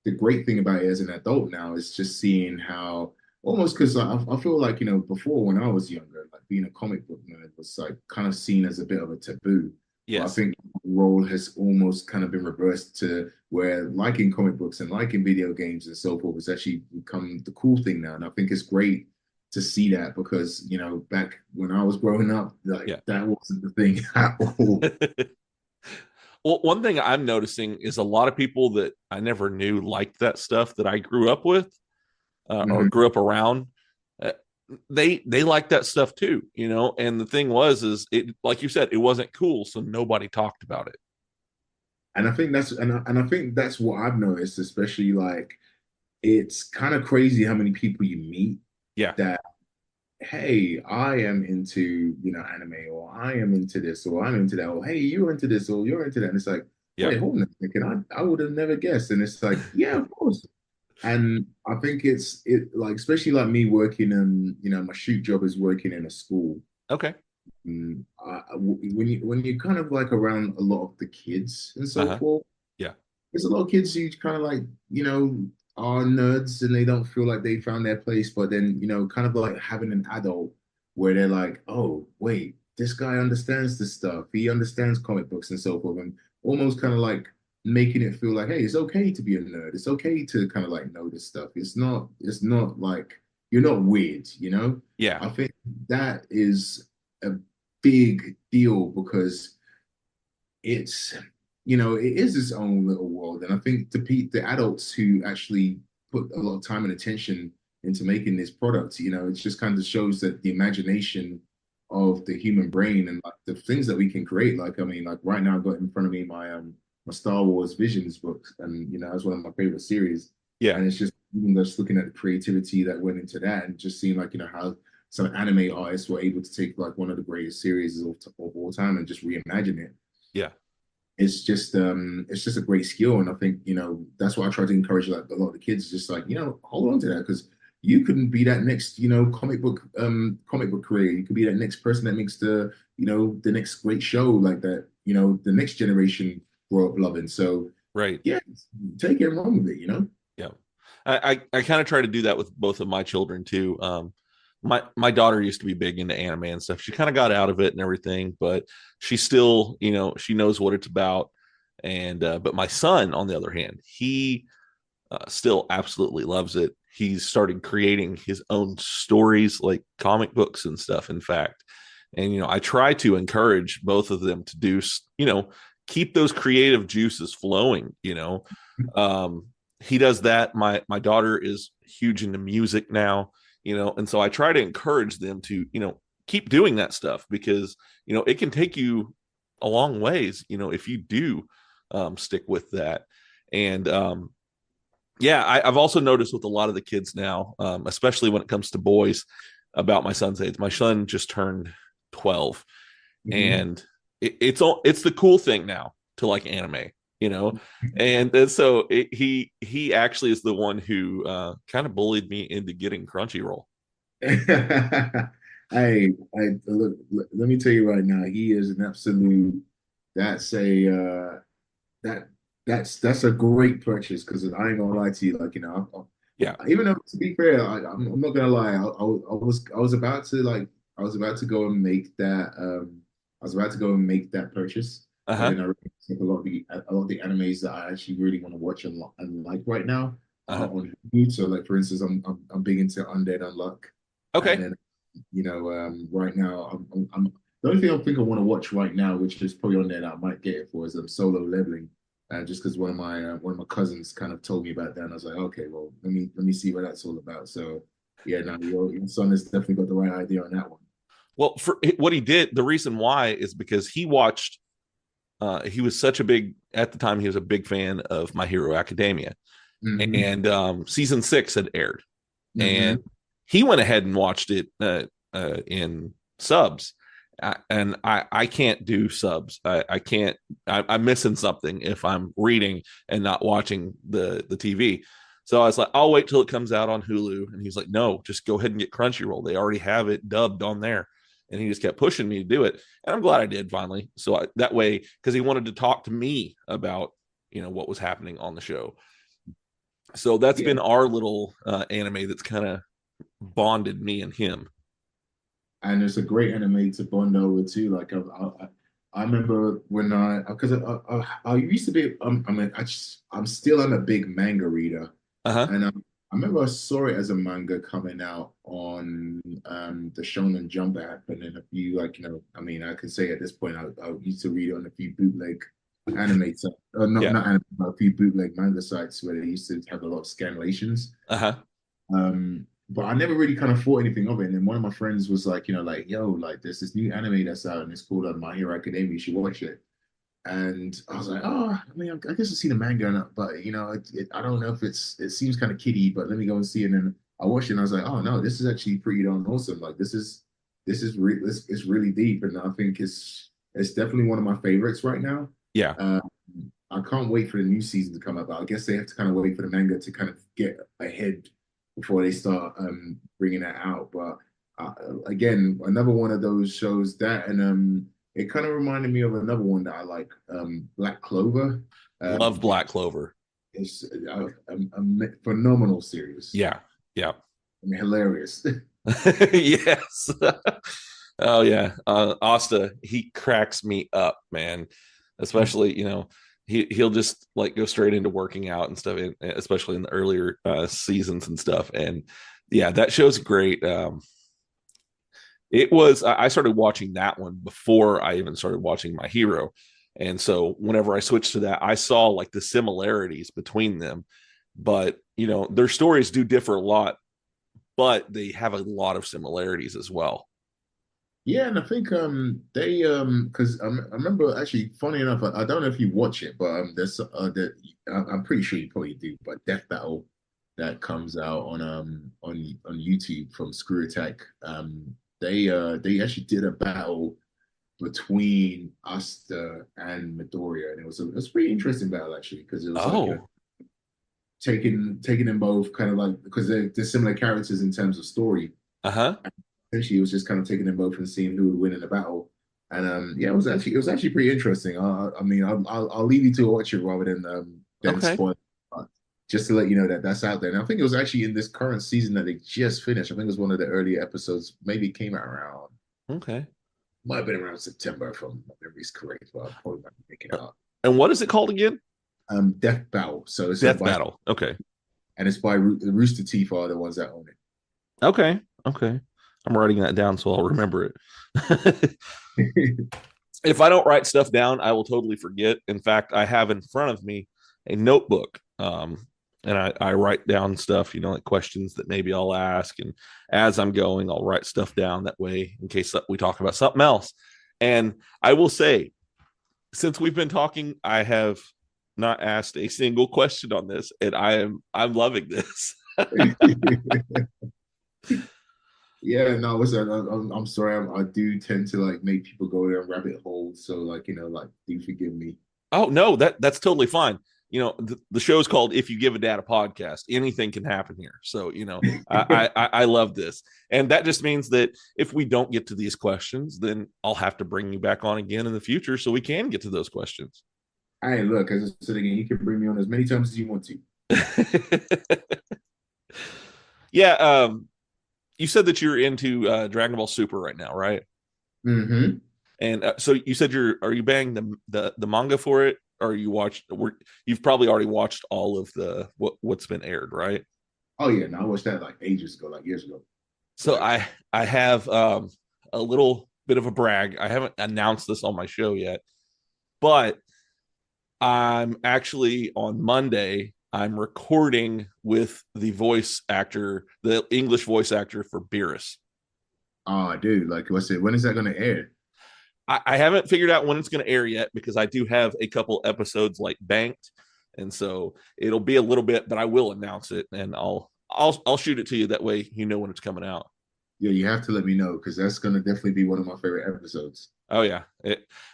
the great thing about it as an adult now is just seeing how almost, because I feel like before, when I was younger, like being a comic book nerd was like kind of seen as a bit of a taboo. yes. But I think the role has almost kind of been reversed to where liking comic books and liking video games and so forth has actually become the cool thing now. And I think it's great to see that, because back when I was growing up, like that wasn't the thing at all. Well, one thing I'm noticing is a lot of people that I never knew liked that stuff that I grew up with or grew up around. They like that stuff too, and the thing is it, like you said, it wasn't cool, so nobody talked about it. And I think I think that's what I've noticed, especially like it's kind of crazy how many people you meet that, hey, I am into anime, or I am into this, or I'm into that, or hey, you're into this, or you're into that. And it's like, wait, hold on a second, I would have never guessed. And it's like, yeah, of course. And I think it like, especially like me working in, my shoot job is working in a school. Okay. When you kind of like around a lot of the kids and so forth, there's a lot of kids who kind of like, are nerds and they don't feel like they found their place, but then, kind of like having an adult where they're like, oh, wait, this guy understands this stuff. He understands comic books and so forth, and almost kind of like making it feel like, hey, it's okay to be a nerd. It's okay to kind of like know this stuff. It's not like you're not weird, Yeah. I think that is a big deal, because it's, it is its own little world. And I think the adults who actually put a lot of time and attention into making this product, it just kind of shows that the imagination of the human brain and like the things that we can create. Like, I mean, like right now I've got in front of me my Star Wars Visions book, and that's one of my favorite series. Yeah. And it's just even just looking at the creativity that went into that, and just seeing like, how some anime artists were able to take like one of the greatest series of all time and just reimagine it. Yeah. It's just a great skill. And I think, that's why I try to encourage like a lot of the kids, just like, hold on to that, because you couldn't be that next, comic book creator. You could be that next person that makes the next great show like that, the next generation grow up loving. So yeah, take it and run with it, Yeah. I kind of try to do that with both of my children too. My daughter used to be big into anime and stuff. She kind of got out of it and everything, but she still, she knows what it's about. And but my son, on the other hand, he still absolutely loves it. He's started creating his own stories, like comic books and stuff, in fact. And I try to encourage both of them to do, keep those creative juices flowing. He does that. My daughter is huge into music now. And so I try to encourage them to, keep doing that stuff, because, it can take you a long ways, if you do stick with that. And I've also noticed with a lot of the kids now, especially when it comes to boys, about my son's age. My son just turned 12, and it's the cool thing now to like anime. And so he actually is the one who kind of bullied me into getting Crunchyroll. Hey, look, let me tell you right now, he is an absolute. That's a great purchase, because I ain't gonna lie to you, like even though, to be fair, I'm not gonna lie, I was about to go and make that purchase. And I think a lot of the animes that I actually really want to watch and like right now on YouTube. So, like, for instance, I'm big into Undead Unluck. Okay. And then right now, I'm the only thing I think I want to watch right now, which is probably on there that I might get it for, is Solo Leveling. Just because one of my cousins kind of told me about that, and I was like, okay, well, let me see what that's all about. So yeah, now your son has definitely got the right idea on that one. Well, for what he did, the reason why is because he watched. He was such a big at the time. He was a big fan of My Hero Academia, and season 6 had aired, and he went ahead and watched it in subs. And I can't do subs. I can't. I'm missing something if I'm reading and not watching the TV. So I was like, I'll wait till it comes out on Hulu. And he's like, no, just go ahead and get Crunchyroll. They already have it dubbed on there. And he just kept pushing me to do it. And I'm glad I did finally. So that way, because he wanted to talk to me about, what was happening on the show. So that's been our little anime that's kind of bonded me and him. And it's a great anime to bond over too. Like I remember when because I used to be I'm still a big manga reader, and I remember I saw it as a manga coming out on the Shonen Jump app, and then a few I can say at this point I used to read it on a few bootleg anime sites, not anime, but a few bootleg manga sites where they used to have a lot of scanlations. But I never really kind of thought anything of it. And then one of my friends was like, yo, there's this new anime that's out and it's called My Hero Academia. You should watch it. And I was like, I guess I've seen the manga, but I don't know if it seems kind of kiddie, but let me go and see it. And then I watched it and I was like, oh no, this is actually pretty darn awesome. Like this is it's really deep, and I think it's definitely one of my favorites right now. Yeah. I can't wait for the new season to come out, but I guess they have to kind of wait for the manga to kind of get ahead before they start bringing that out. But again, another one of those shows that, and it kind of reminded me of another one that I like, Black Clover. Love Black Clover. It's a phenomenal series. Yeah. Hilarious. Yes. Oh yeah. Asta, he cracks me up, man. Especially, he'll just go straight into working out and stuff, especially in the earlier seasons and stuff. And yeah, that show's great. I started watching that one before I even started watching My Hero. And so whenever I switched to that, I saw the similarities between them, but their stories do differ a lot, but they have a lot of similarities as well. Yeah, and I think they because I remember, actually, funny enough, I don't know if you watch it, but there's I'm pretty sure you probably do, but Death Battle that comes out on YouTube from Screw Attack. They actually did a battle between Asta and Midoriya, and it was a pretty interesting battle actually, because it was taking them both kind of because they're similar characters in terms of story. Essentially, it was just kind of taking them both and seeing who would win in the battle. And it was actually pretty interesting. I'll leave you to watch it rather than spoil it. Just to let you know that that's out there. And I think it was actually in this current season that they just finished. I think it was one of the earlier episodes. Maybe it came out around. Might have been around September, if my memory's correct, but I'll probably not make it up. And what is it called again? Death Battle. So it's Death Battle. Okay. And it's by Rooster Teeth are the ones that own it. Okay. I'm writing that down so I'll remember it. If I don't write stuff down, I will totally forget. In fact, I have in front of me a notebook, and I write down stuff, questions that maybe I'll ask. And as I'm going, I'll write stuff down that way in case we talk about something else. And I will say, since we've been talking, I have not asked a single question on this, and I'm loving this. Yeah, no, listen, I'm sorry. I do tend to make people go down rabbit holes. So do forgive me. Oh no, that's totally fine. The show is called If You Give a Dad a Podcast. Anything can happen here. So I love this, and that just means that if we don't get to these questions, then I'll have to bring you back on again in the future so we can get to those questions. Hey, look, as I said again, you can bring me on as many times as you want to. Yeah. You said that you're into Dragon Ball Super right now, right? Mm-hmm. And so you said are you banging the manga for it, or you've probably already watched all of what's been aired, right? Oh yeah, no, I watched that ages ago, years ago. So I have a little bit of a brag. I haven't announced this on my show yet, but I'm actually on Monday. I'm recording with the voice actor, the English voice actor for Beerus. Oh, dude, like what's it? When is that going to air? I haven't figured out when it's going to air yet because I do have a couple episodes like banked, and so it'll be a little bit, but I will announce it and I'll shoot it to you that way you know when it's coming out. Yeah, you have to let me know because that's going to definitely be one of my favorite episodes. Oh yeah,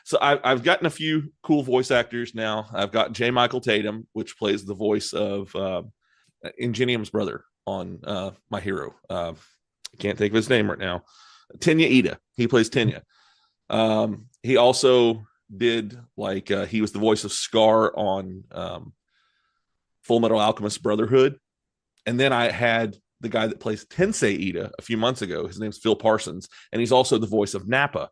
so I've gotten a few cool voice actors now. I've got J. Michael Tatum, which plays the voice of Ingenium's brother on My Hero. I can't think of his name right now. Tenya Ida. He plays Tenya. He also did he was the voice of Scar on Full Metal Alchemist Brotherhood. And then I had the guy that plays Tensei Ida a few months ago. His name's Phil Parsons, and he's also the voice of Nappa.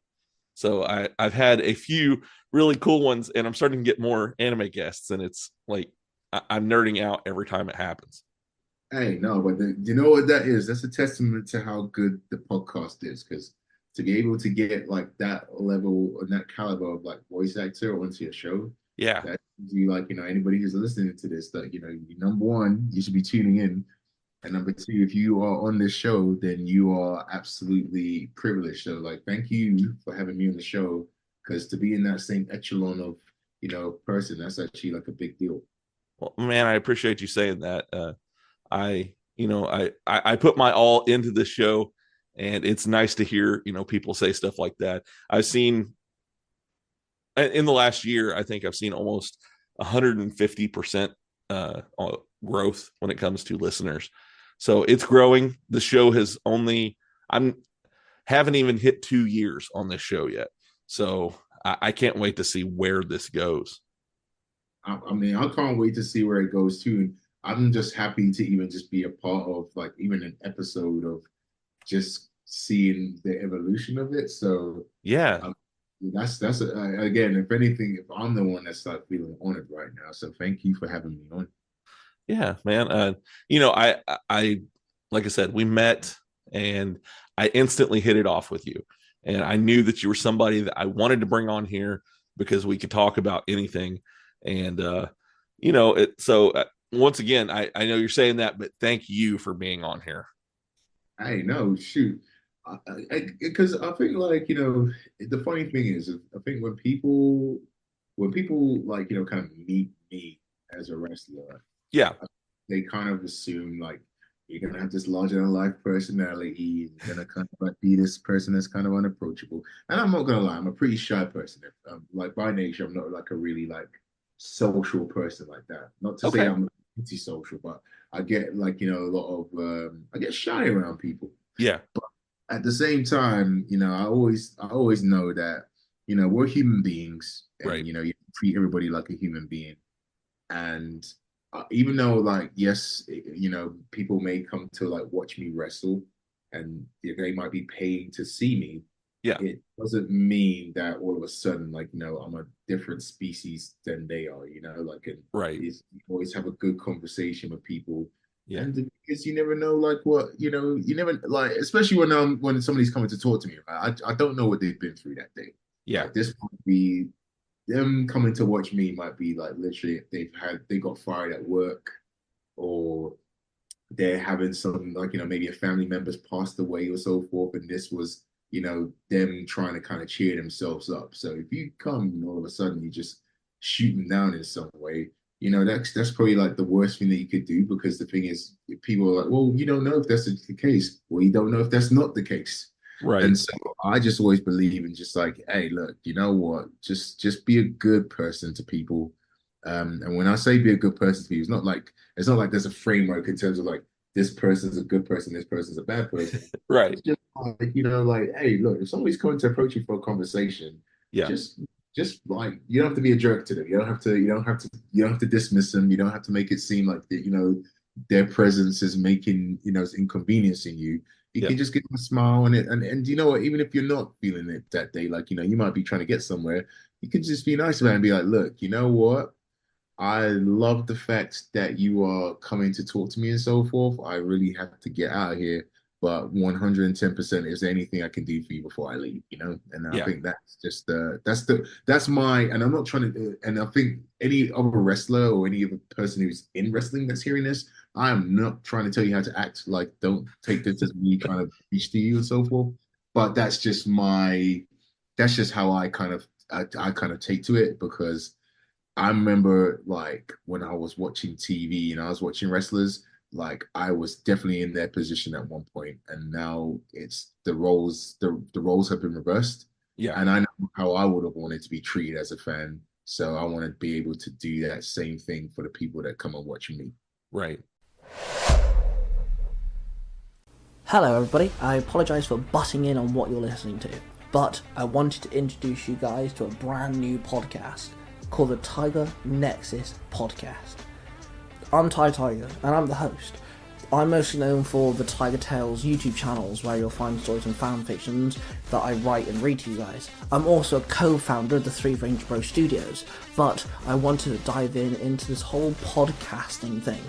So I've had a few really cool ones, and I'm starting to get more anime guests, and it's like I'm nerding out every time it happens. Hey, no, but you know what that is? That's a testament to how good the podcast is, because to be able to get like that level and that caliber of like voice actor onto your show, yeah, that you like, anybody who's listening to this, that number one, you should be tuning in, and number two, if you are on this show, then you are absolutely privileged. So like, thank you for having me on the show, because to be in that same echelon of person, that's actually like a big deal. Well, man, I appreciate you saying that. I put my all into this show, and it's nice to hear, people say stuff like that. I've seen in the last year, I think I've seen almost 150% growth when it comes to listeners. So it's growing. The show has haven't even hit 2 years on this show yet. So I can't wait to see where this goes. I mean, I can't wait to see where it goes too. I'm just happy to even just be a part of like even an episode of just seeing the evolution of it. So yeah, that's again, if anything, if I'm the one that's like feeling honored right now. So thank you for having me on. Yeah, man. I like I said, we met and I instantly hit it off with you, and I knew that you were somebody that I wanted to bring on here because we could talk about anything. And once again, I know you're saying that, but thank you for being on here. Hey, no, shoot. Because I think like, the funny thing is, I think when people like, kind of meet me as a wrestler, yeah, they kind of assume like you're going to have this larger than life personality. You're going to kind of like be this person that's kind of unapproachable. And I'm not going to lie, I'm a pretty shy person. Like by nature, I'm not like a really like social person like that. Not to say I'm anti-social, but I get like, a lot of, I get shy around people. Yeah. But at the same time, I always know that, we're human beings, and, right. You treat everybody like a human being. And even though like, yes, people may come to like watch me wrestle and they might be paying to see me. Yeah. It doesn't mean that all of a sudden, like, I'm a different species than they are, like, and right. You always have a good conversation with people. Yeah. And because you never know, like, what, you never, like, especially when somebody's coming to talk to me, right? I don't know what they've been through that day. Yeah. Like, this might be, them coming to watch me might be like, literally, if they got fired at work, or they're having some, like, maybe a family member's passed away or so forth. And this was, them trying to kind of cheer themselves up. So if you come and all of a sudden you just shoot them down in some way, that's probably like the worst thing that you could do, because the thing is, people are like, well, you don't know if that's the case. Well, you don't know if that's not the case. Right. And so I just always believe in just like, hey, look, you know what? Just be a good person to people. And when I say be a good person to people, it's not like there's a framework in terms of like, this person's a good person, this person's a bad person. Right. It's just like, like, hey, look, if somebody's coming to approach you for a conversation, yeah, just like, you don't have to be a jerk to them. You don't have to dismiss them. You don't have to make it seem like that, their presence is making, is inconveniencing you. You can just give them a smile and you know what, even if you're not feeling it that day, like, you might be trying to get somewhere, you can just be nice about it and be like, look, you know what? I love the fact that you are coming to talk to me and so forth. I really have to get out of here. but 110%, is there anything I can do for you before I leave, And I think that's just that's my, and I'm not trying to, and I think any other wrestler or any other person who's in wrestling that's hearing this, I am not trying to tell you how to act. Like, don't take this as me trying to preach to you and so forth. But that's just how I kind of take to it, because I remember, like, when I was watching TV and I was watching wrestlers, like, I was definitely in their position at one point, and now it's the roles have been reversed. Yeah. And I know how I would have wanted to be treated as a fan. So I want to be able to do that same thing for the people that come and watch me. Right. Hello everybody, I apologise for butting in on what you're listening to, but I wanted to introduce you guys to a brand new podcast called the Tiger Nexus Podcast. I'm Tiger, and I'm the host. I'm mostly known for the Tiger Tales YouTube channels, where you'll find stories and fan fictions that I write and read to you guys. I'm also a co-founder of the Three Range Bro Studios, but I wanted to dive into this whole podcasting thing.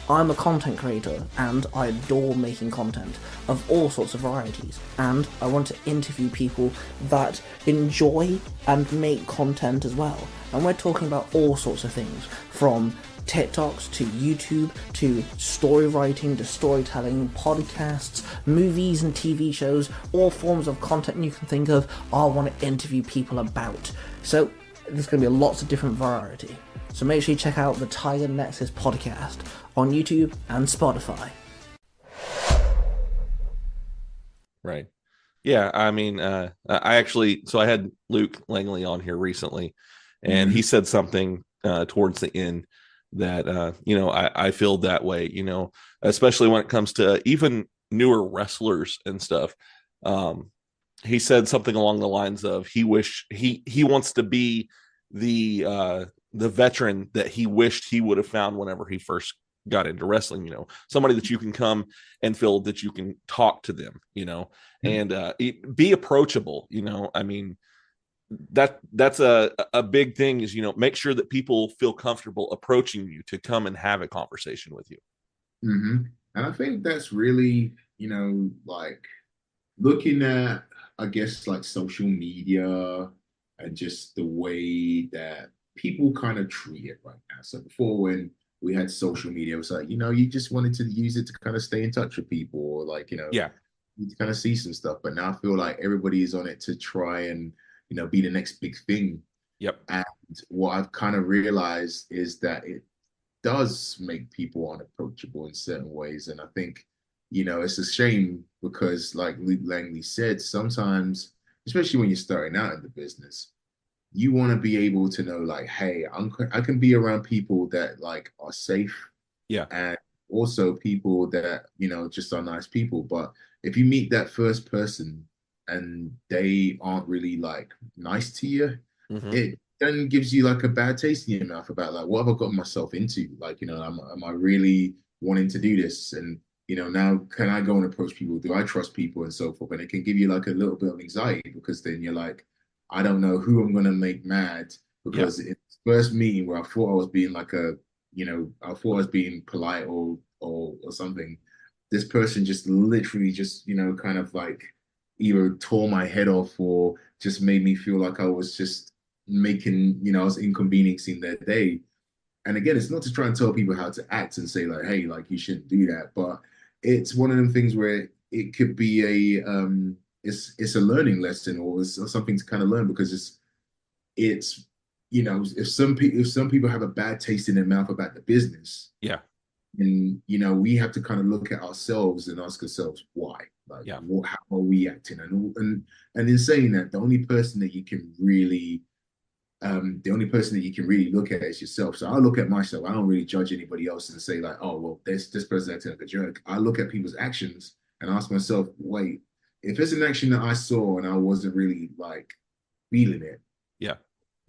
I'm a content creator, and I adore making content of all sorts of varieties, and I want to interview people that enjoy and make content as well. And we're talking about all sorts of things, from TikToks to YouTube to story writing to storytelling, podcasts, movies and TV shows, all forms of content you can think of, I want to interview people about. So there's going to be lots of different variety. So make sure you check out the Tiger Nexus Podcast on YouTube and Spotify. Right. Yeah, I mean, I had Luke Langley on here recently, and he said something towards the end that, I feel that way, especially when it comes to even newer wrestlers and stuff. He said something along the lines of he wants to be the veteran that he wished he would have found whenever he first got into wrestling, somebody that you can come and feel that you can talk to them, and be approachable, I mean, that's a big thing is, make sure that people feel comfortable approaching you to come and have a conversation with you. Mm-hmm. And I think that's really, like, looking at, I guess, like, social media and just the way that people kind of treat it right now. So before, when we had social media, it was like, you just wanted to use it to kind of stay in touch with people, or like, to kind of see some stuff. But now I feel like everybody is on it to try and, be the next big thing. Yep. And what I've kind of realized is that it does make people unapproachable in certain ways. And I think, it's a shame, because like Luke Langley said, sometimes, especially when you're starting out in the business, you want to be able to know, like, hey, I can be around people that, like, are safe. Yeah. And also people that, just are nice people. But if you meet that first person and they aren't really, like, nice to you, it then gives you, like, a bad taste in your mouth about, like, what have I gotten myself into? Like, am I really wanting to do this? And, now can I go and approach people? Do I trust people and so forth? And it can give you, like, a little bit of anxiety, because then you're like, I don't know who I'm going to make mad, because in the first meeting where I thought I was being like I thought I was being polite or something, this person just literally just, kind of like either tore my head off or just made me feel like I was just making, I was inconveniencing their day. And again, it's not to try and tell people how to act and say, like, hey, like, you shouldn't do that. But it's one of them things where it could be it's a learning lesson, or something to kind of learn, because it's if some people have a bad taste in their mouth about the business, and we have to kind of look at ourselves and ask ourselves why, like, how are we acting, and in saying that, the only person that you can really look at is yourself. So I look at myself. I don't really judge anybody else and say, like, oh, well, this person acting like a jerk. I look at people's actions and ask myself, wait, if it's an action that I saw and I wasn't really, like, feeling it,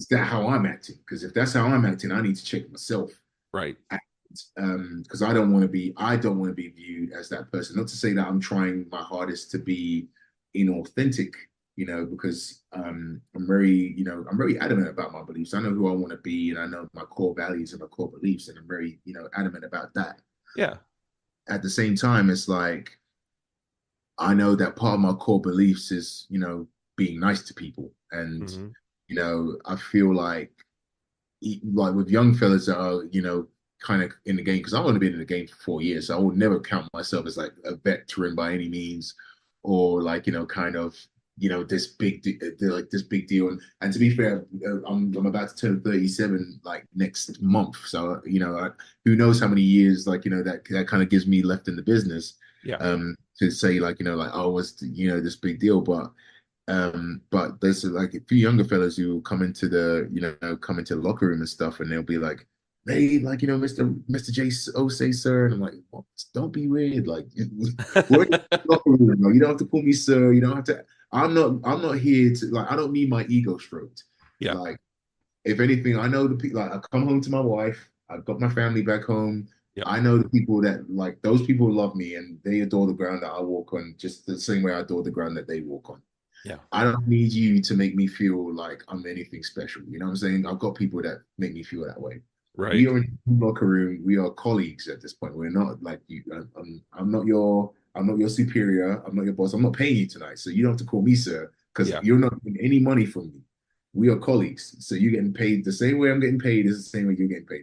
is that how I'm acting? Because if that's how I'm acting, I need to check myself. Right. Because I don't want to be viewed as that person. Not to say that I'm trying my hardest to be inauthentic, because I'm very adamant about my beliefs. I know who I want to be, and I know my core values and my core beliefs, and I'm very, adamant about that. Yeah. At the same time, it's like, I know that part of my core beliefs is, being nice to people. And, I feel like with young fellas that are, kind of in the game, because I've only been in the game for 4 years, so I would never count myself as like a veteran by any means, or like, kind of, this this big deal. And to be fair, I'm about to turn 37 like next month. So, who knows how many years, like, that kind of gives me left in the business. Yeah. To say like, like, oh, what's, this big deal. But there's like a few younger fellas who come into the locker room and stuff, and they'll be like, hey, like, Mr. Jase, Osei, sir. And I'm like, well, don't be weird. Like, we're in the locker room, you don't have to call me sir. You don't have to. I'm not here to, like, I don't need my ego stroked. Yeah. Like, if anything, I know the people, like, I come home to my wife, I've got my family back home. Yeah. I know the people that, like, those people love me and they adore the ground that I walk on, just the same way I adore the ground that they walk on. Yeah. I don't need you to make me feel like I'm anything special. You know what I'm saying? I've got people that make me feel that way. Right. We are in the locker room. We are colleagues at this point. We're not like you. I'm not your superior. I'm not your boss. I'm not paying you tonight, so you don't have to call me sir, because you're not getting any money from me. We are colleagues, so you're getting paid the same way I'm getting paid is the same way you're getting paid.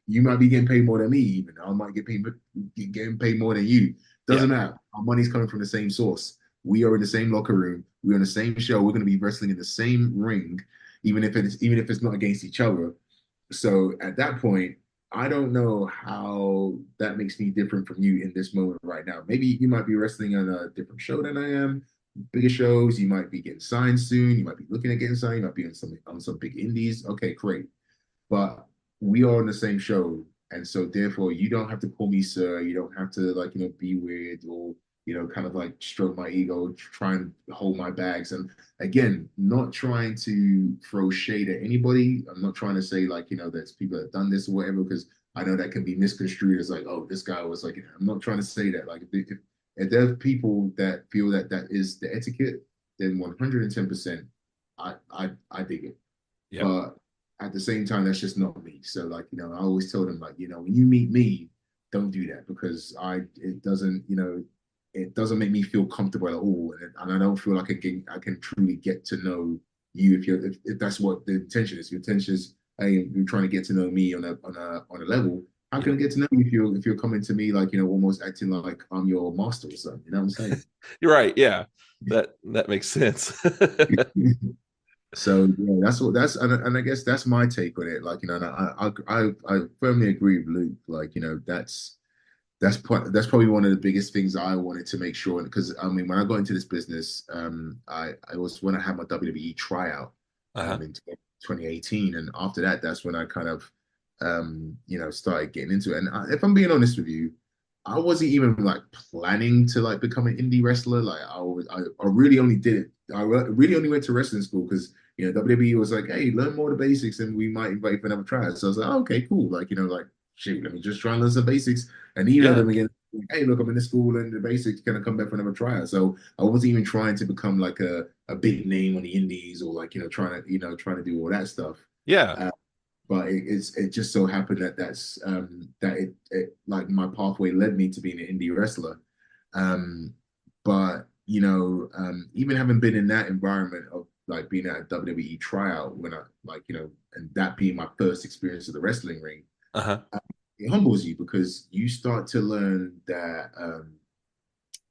You might be getting paid more than me, even. I might getting paid more than you. Doesn't matter. Our money's coming from the same source. We are in the same locker room. We're on the same show. We're going to be wrestling in the same ring, even if it's not against each other. So at that point, I don't know how that makes me different from you in this moment right now. Maybe you might be wrestling on a different show than I am, bigger shows. You might be getting signed soon. You might be looking at getting signed. You might be on some big indies. Okay, great. But we are on the same show. And so therefore, you don't have to call me sir. You don't have to, like, be weird or, kind of like stroke my ego, try and hold my bags. And again, not trying to throw shade at anybody. I'm not trying to say, like, there's people that have done this or whatever, because I know that can be misconstrued as like, oh, this guy was like, I'm not trying to say that. Like, if there's people that feel that that is the etiquette, then 110%, I dig it. Yeah. But at the same time, that's just not me. So, like, I always tell them, like, when you meet me, don't do that, because it doesn't make me feel comfortable at all, and I don't feel like I can truly get to know you if that's what the intention is. Your intention is, hey, you're trying to get to know me on a level. How can I get to know you if you're coming to me like, almost acting like I'm your master or something? You know what I'm saying? You're right. Yeah, that makes sense. So yeah, and I guess that's my take on it. Like, and I firmly agree with Luke. Like, that's probably one of the biggest things I wanted to make sure, because I mean, when I got into this business, I was when I had my WWE tryout in 2018, and after that, that's when I kind of started getting into it. And if I'm being honest with you, I wasn't even like planning to like become an indie wrestler. Like I really only did it. I really only went to wrestling school because WWE was like, hey, learn more of the basics, and we might invite you for another tryout. So I was like, oh, okay, cool. Like, like, shoot, let me just try and learn some basics. And them again, hey, look, I'm in the school and the basics, can I come back for another tryout? So I wasn't even trying to become like a big name on the indies, or like, trying to do all that stuff. Yeah. But it just so happened that's like my pathway led me to being an indie wrestler. But even having been in that environment of like being at a WWE tryout, when I and that being my first experience of the wrestling ring, it humbles you, because you start to learn that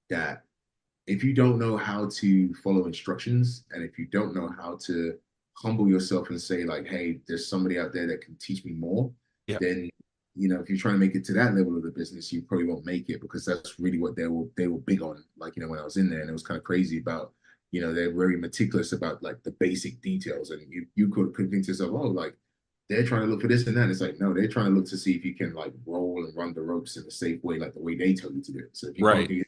that if you don't know how to follow instructions, and if you don't know how to humble yourself and say like, hey, there's somebody out there that can teach me more, then if you're trying to make it to that level of the business, you probably won't make it, because that's really what they were big on. Like, when I was in there, and it was kind of crazy about, they're very meticulous about like the basic details, and you could convince yourself, oh, like, they're trying to look for this and that. And it's like, no, they're trying to look to see if you can like roll and run the ropes in a safe way, like the way they tell you to do it. So if you can't do it,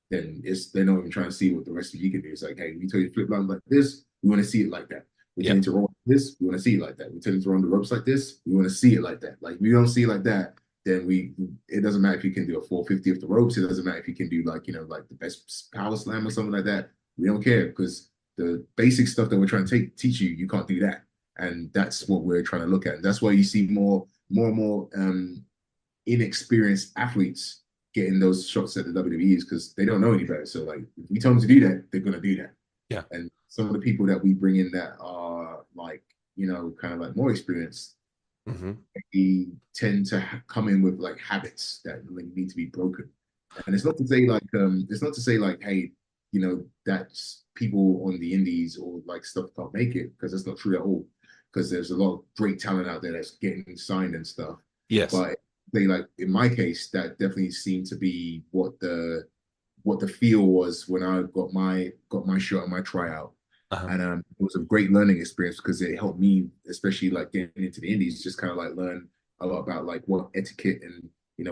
then they're not even trying to see what the rest of you can do. It's like, hey, we tell you to flip lines like this, we want to see it like that. We tell you to roll like this, we want to see it like that. We tell you to run the ropes like this, we want to see it like that. Like, if we don't see it like that, then it doesn't matter if you can do a 450 off the ropes. It doesn't matter if you can do like, like the best power slam or something like that. We don't care, because the basic stuff that we're trying to teach you, you can't do that. And that's what we're trying to look at. And that's why you see more and more inexperienced athletes getting those shots at the WWEs because they don't know any better. So like, if we tell them to do that, they're gonna do that. Yeah. And some of the people that we bring in that are like, kind of like more experienced, we tend to come in with like habits that need to be broken. And it's not to say like, hey, that's people on the indies or like stuff can't make it, because that's not true at all. Because there's a lot of great talent out there that's getting signed and stuff. Yes. But in my case, that definitely seemed to be what the feel was when I got my shot and my tryout. And it was a great learning experience because it helped me, especially like getting into the indies, just kind of like learn a lot about like what etiquette and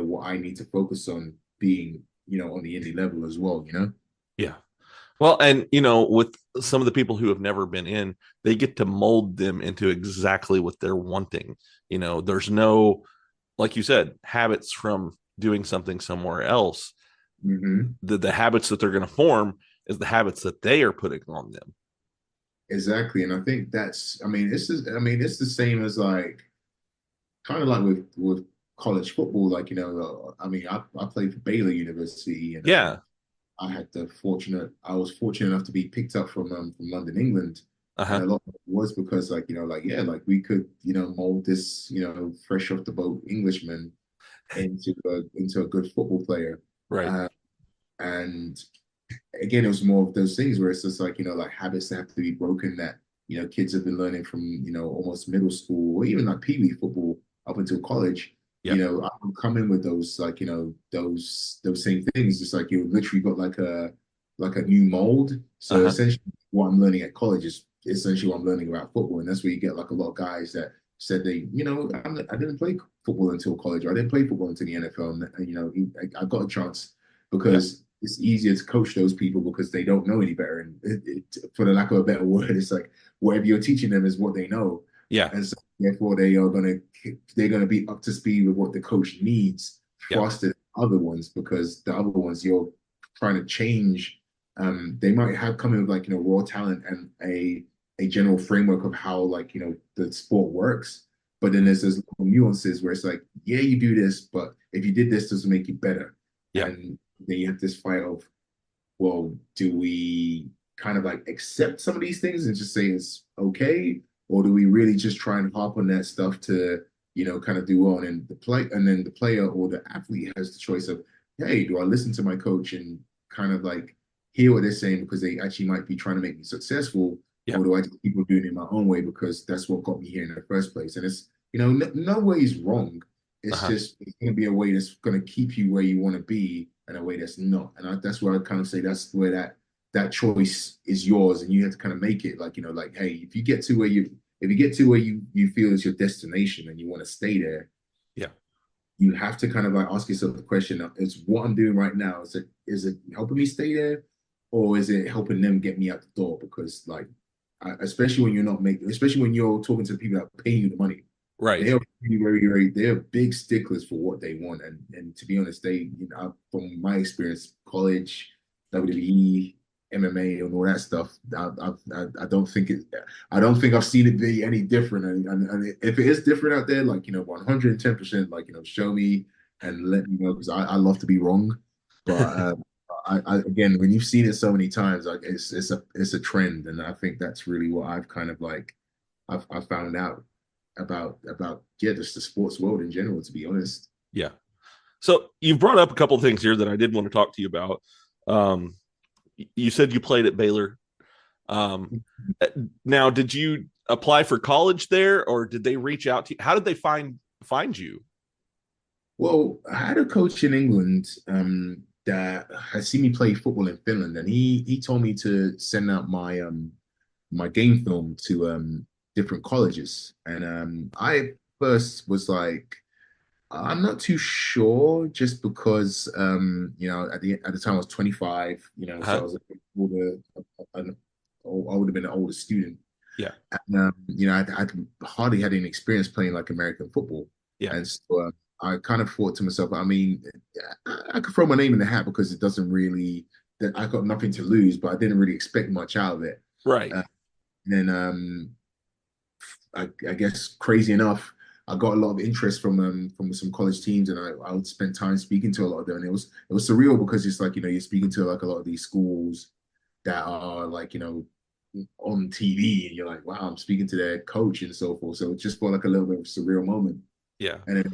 what I need to focus on being on the indie level as well. Yeah. Well, and with some of the people who have never been in, they get to mold them into exactly what they're wanting. There's no, like you said, habits from doing something somewhere else. The habits that they're going to form is the habits that they are putting on them. Exactly. And I think it's the same as like, kind of like with college football. Like, I played for Baylor University, and I was fortunate enough to be picked up from London, England. And a lot of it was because we could, mold this, fresh off the boat Englishman into a good football player. Right. And again, it was more of those things where it's just like, like habits that have to be broken that, kids have been learning from, almost middle school or even like Pee Wee football up until college. I'm coming with those, like, those same things. Just like you literally got like a new mold. So essentially what I'm learning at college is essentially what I'm learning about football. And that's where you get like a lot of guys that said I didn't play football until college, or I didn't play football until the NFL. And, I got a chance because it's easier to coach those people because they don't know any better. And for the lack of a better word, it's like whatever you're teaching them is what they know. Yeah. And so therefore they're gonna be up to speed with what the coach needs faster than other ones, because the other ones you're trying to change. They might have come in with like, raw talent and a general framework of how like, the sport works. But then there's those little nuances where it's like, yeah, you do this, but if you did this, doesn't make you better. Yeah. And then you have this fight of, well, do we kind of like accept some of these things and just say it's okay? Or do we really just try and harp on that stuff to, kind of do well? And then the player or the athlete has the choice of, hey, do I listen to my coach and kind of like hear what they're saying because they actually might be trying to make me successful? Or do I just keep on doing it my own way because that's what got me here in the first place? And it's, no way is wrong. It's just, it's going to be a way that's going to keep you where you want to be and a way that's not. And that's where I kind of say that's where that choice is yours, and you have to kind of make it like, like, hey, if you get to where you feel is your destination and you want to stay there, you have to kind of like ask yourself the question: is what I'm doing right now, is it helping me stay there, or is it helping them get me out the door? Because like, especially when you're talking to people that are paying you the money, right? They're very, they're big sticklers for what they want, and to be honest, from my experience, college, WWE, MMA, and all that stuff, I don't think I've seen it be any different. And if it is different out there, like 110%, like show me and let me know, because I love to be wrong, but I again, when you've seen it so many times, like it's a trend, and I think that's really what I've kind of like I've found out about just the sports world in general, to be honest. Yeah. So you've brought up a couple of things here that I did want to talk to you about. You said you played at Baylor. Now, did you apply for college there, or did they reach out to you? How did they find you? Well, I had a coach in England that had seen me play football in Finland, and he told me to send out my my game film to different colleges. And I first was like, I'm not too sure, just because at the time I was 25, so I was I would have been an older student. Yeah. And I hardly had any experience playing like American football. Yeah. And so I kind of thought to myself, I mean, I could throw my name in the hat because it doesn't really, that I got nothing to lose, but I didn't really expect much out of it. Right. And then I guess crazy enough, I got a lot of interest from some college teams, and I would spend time speaking to a lot of them, and it was surreal because it's like, you're speaking to like a lot of these schools that are like, on TV, and you're like, wow, I'm speaking to their coach and so forth. So it just felt like a little bit of a surreal moment. Yeah. And then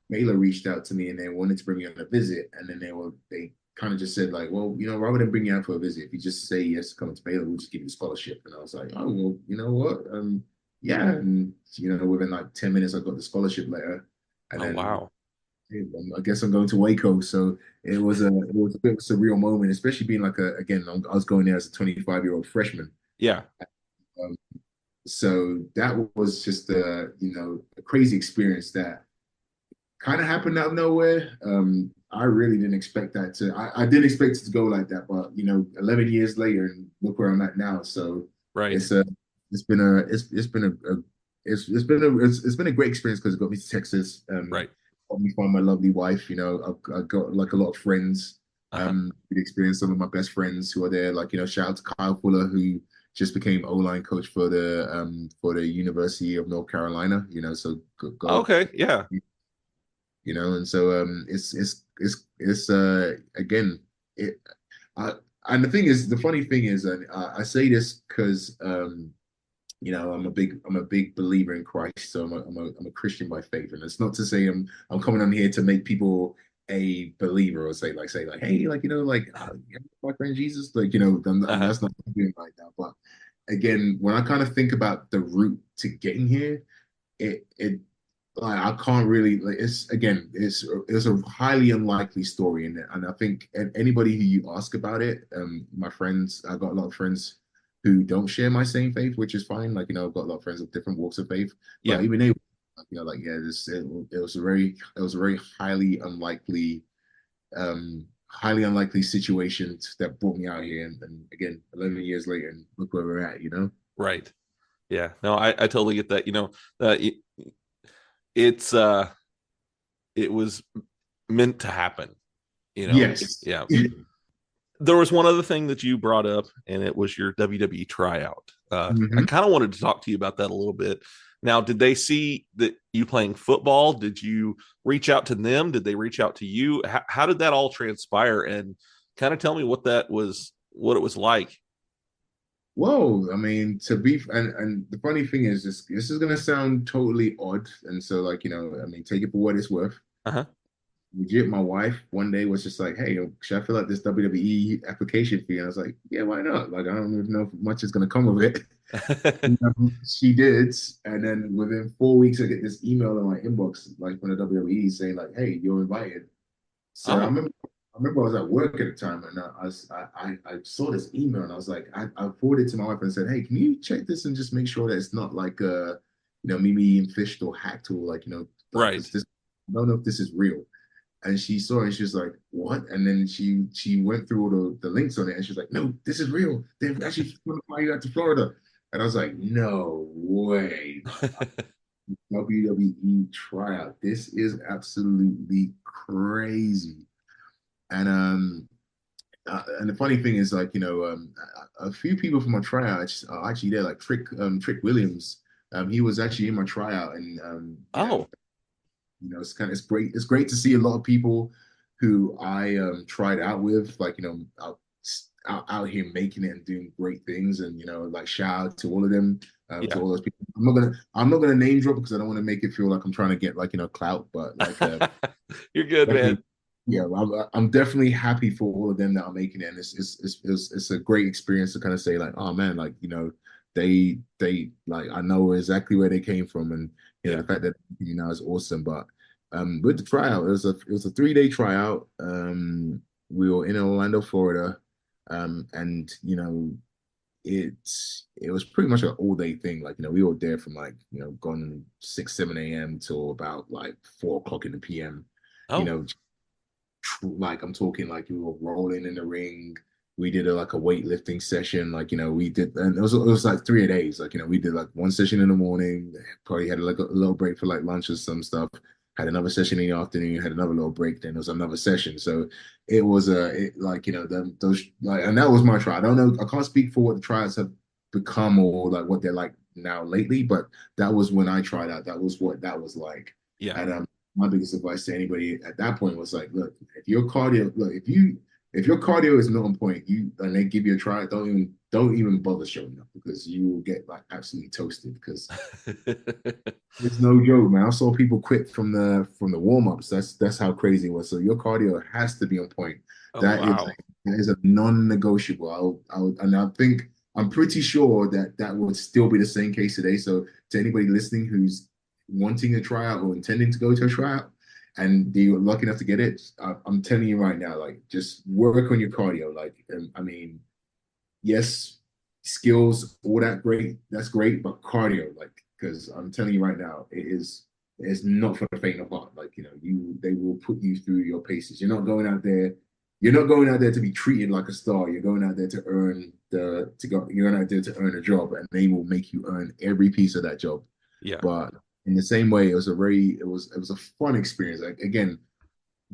Baylor reached out to me and they wanted to bring me on a visit, and then they kind of just said like, well, rather than bring you out for a visit, if you just say yes to coming to Baylor, we'll just give you a scholarship. And I was like, oh well, you know what? Yeah. And within like 10 minutes, I got the scholarship letter. And then, wow. I guess I'm going to Waco. So it was a bit of a surreal moment, especially being like I was going there as a 25-year-old freshman. Yeah. So that was just a crazy experience that kind of happened out of nowhere. I really didn't expect that I didn't expect it to go like that, but 11 years later, and look where I'm at now. So right. It's been a great experience because it got me to Texas. Right. Got me find my lovely wife. I've got like a lot of friends. We experienced some of my best friends who are there. Like, shout out to Kyle Fuller, who just became O-line coach for the University of North Carolina. So okay, yeah. And so it's again, and the funny thing is, and I say this because I'm a big believer in Christ, so I'm a Christian by faith, and it's not to say I'm coming on here to make people a believer or say like, hey, like, my friend Jesus, like, that's not doing like that. But again, when I kind of think about the route to getting here, it like, I can't really, like, it's a highly unlikely story, and I think anybody who you ask about it, my friends, I got a lot of friends who don't share my same faith, which is fine. Like, I've got a lot of friends of different walks of faith. But even they, it was a very highly unlikely situation that brought me out here. And again, 11 years later, and look where we're at, Right. Yeah. No, I totally get that. It was meant to happen. Yes. Yeah. There was one other thing that you brought up, and it was your WWE tryout. I kind of wanted to talk to you about that a little bit. Now, did they see that you playing football? Did you reach out to them? Did they reach out to you? How did that all transpire? And kind of tell me what it was like. Whoa, I mean, and the funny thing is, this is gonna sound totally odd, and so, like, take it for what it's worth. Legit, my wife one day was just like, hey, should I fill out this WWE application fee? And I was like, yeah, why not? Like, I don't even know if much is going to come of it. She did. And then within 4 weeks, I get this email in my inbox, like, from the WWE saying like, hey, you're invited. So I remember I was at work at the time, and I saw this email, and I was like, I forwarded it to my wife and said, hey, can you check this and just make sure that it's not like, me being fished or hacked, or like, right. I don't know if this is real. And she saw it, and she was like, what? And then she went through all the links on it, and she was like, no, this is real. They've actually going to fly you out to Florida. And I was like, no way. WWE tryout. This is absolutely crazy. And the funny thing is, like, a few people from my tryout are actually there, like Trick Williams. He was actually in my tryout, and it's great. It's great to see a lot of people who I tried out with, like, out here making it and doing great things, and like, shout out to all of them, to all those people. I'm not gonna name drop because I don't want to make it feel like I'm trying to get, like, clout, but like, you're good, man. Yeah, I'm definitely happy for all of them that are making it, and it's a great experience to kind of say like, oh man, like, they like, I know exactly where they came from, and the fact that is awesome. But with the tryout, it was a 3-day tryout. We were in Orlando, Florida, and it was pretty much an all-day thing. Like, we were there from like, gone 6-7 a.m. till about like 4 o'clock in the p.m. Like, I'm talking like, we were rolling in the ring. We did a weightlifting session, like, we did, and it was like 3 days. Like, we did like one session in the morning, probably had like a little break for like lunch or some stuff, had another session in the afternoon, had another little break, then there was another session. So it was those, like, and that was my trial. I don't know, I can't speak for what the trials have become, or like what they're like now lately, but that was when I tried out. That was what that was like. Yeah. And my biggest advice to anybody at that point was like, look, if your cardio, look, if your cardio is not on point, and they give you a try, don't even bother showing up, because you will get like absolutely toasted, because it's no joke, man. I saw people quit from the warm-ups. That's how crazy it was. So your cardio has to be on point. Oh, That wow. is a non-negotiable. I'm pretty sure that would still be the same case today. So to anybody listening who's wanting a tryout or intending to go to a tryout, and you're lucky enough to get it, I'm telling you right now, like, just work on your cardio. Like, I mean, yes, skills, all that that's great, but cardio, like, because I'm telling you right now, it's not for the faint of heart. Like, they will put you through your paces. You're not going out there to be treated like a star. You're going out there to earn you're going out there to earn a job, and they will make you earn every piece of that job. Yeah. But in the same way, it was a fun experience. Like, again,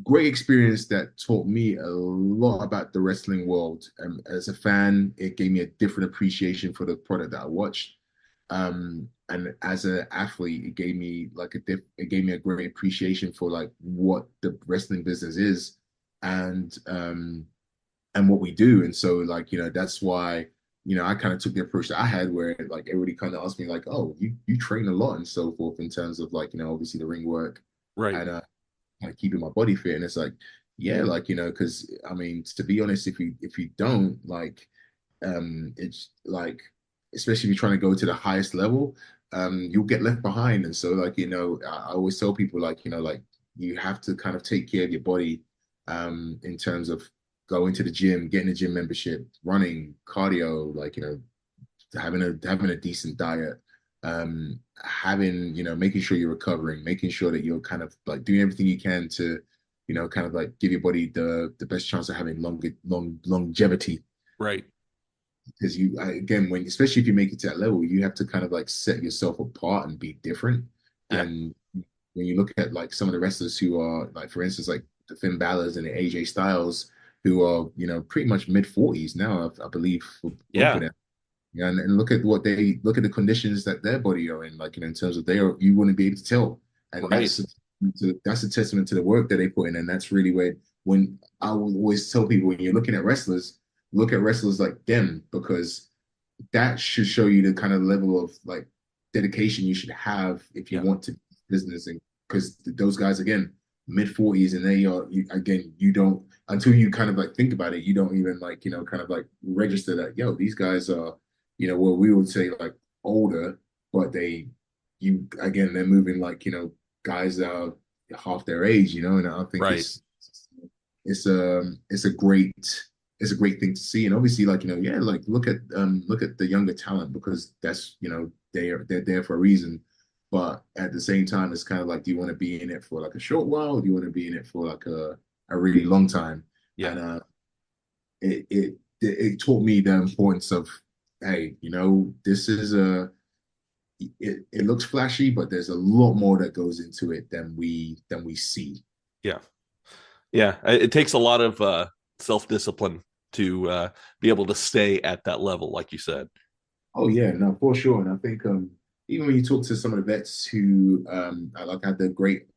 great experience that taught me a lot about the wrestling world. As a fan, it gave me a different appreciation for the product that I watched. And as an athlete, it gave me a great appreciation for like what the wrestling business is, and what we do. And so, like, that's why, I kind of took the approach that I had, where like everybody kind of asked me like, oh, you train a lot and so forth, in terms of like, obviously the ring work, right, and kind of keeping my body fit. And it's like, yeah, like, because I mean, to be honest, if you don't, like, it's like, especially if you're trying to go to the highest level, you'll get left behind. And so, like, I always tell people, like, like, you have to kind of take care of your body, in terms of going to the gym, getting a gym membership, running, cardio, like, having a decent diet, making sure you're recovering, making sure that you're kind of like doing everything you can to, kind of like give your body the best chance of having longevity. Right. Because especially if you make it to that level, you have to kind of like set yourself apart and be different. Yeah. And when you look at like some of the wrestlers who are like, for instance, like the Finn Balor's and the AJ Styles, who are, pretty much mid-40s now, I believe, for both of them. Yeah, and look at the conditions that their body are in, like, in terms of you wouldn't be able to tell. And right. that's a testament to the work that they put in. And that's really where, when I will always tell people, when you're looking at wrestlers, look at wrestlers like them, because that should show you the kind of level of like dedication you should have if you want to business. And because those guys, again, mid-40s, and you don't, until you kind of like think about it, you don't even like, kind of like register that, these guys are, what we would say like older, but they're moving like, guys that are half their age, and I think it's a great thing to see. And obviously, like, like look at the younger talent, because that's, they're there for a reason. But at the same time, it's kind of like, do you want to be in it for like a short while? Or do you want to be in it for like a really long time? Yeah. And it taught me the importance of, hey, this is it looks flashy, but there's a lot more that goes into it than we see. Yeah. Yeah. It takes a lot of self-discipline to be able to stay at that level, like you said. Oh yeah, no, for sure. And I think even when you talk to some of the vets who I had the great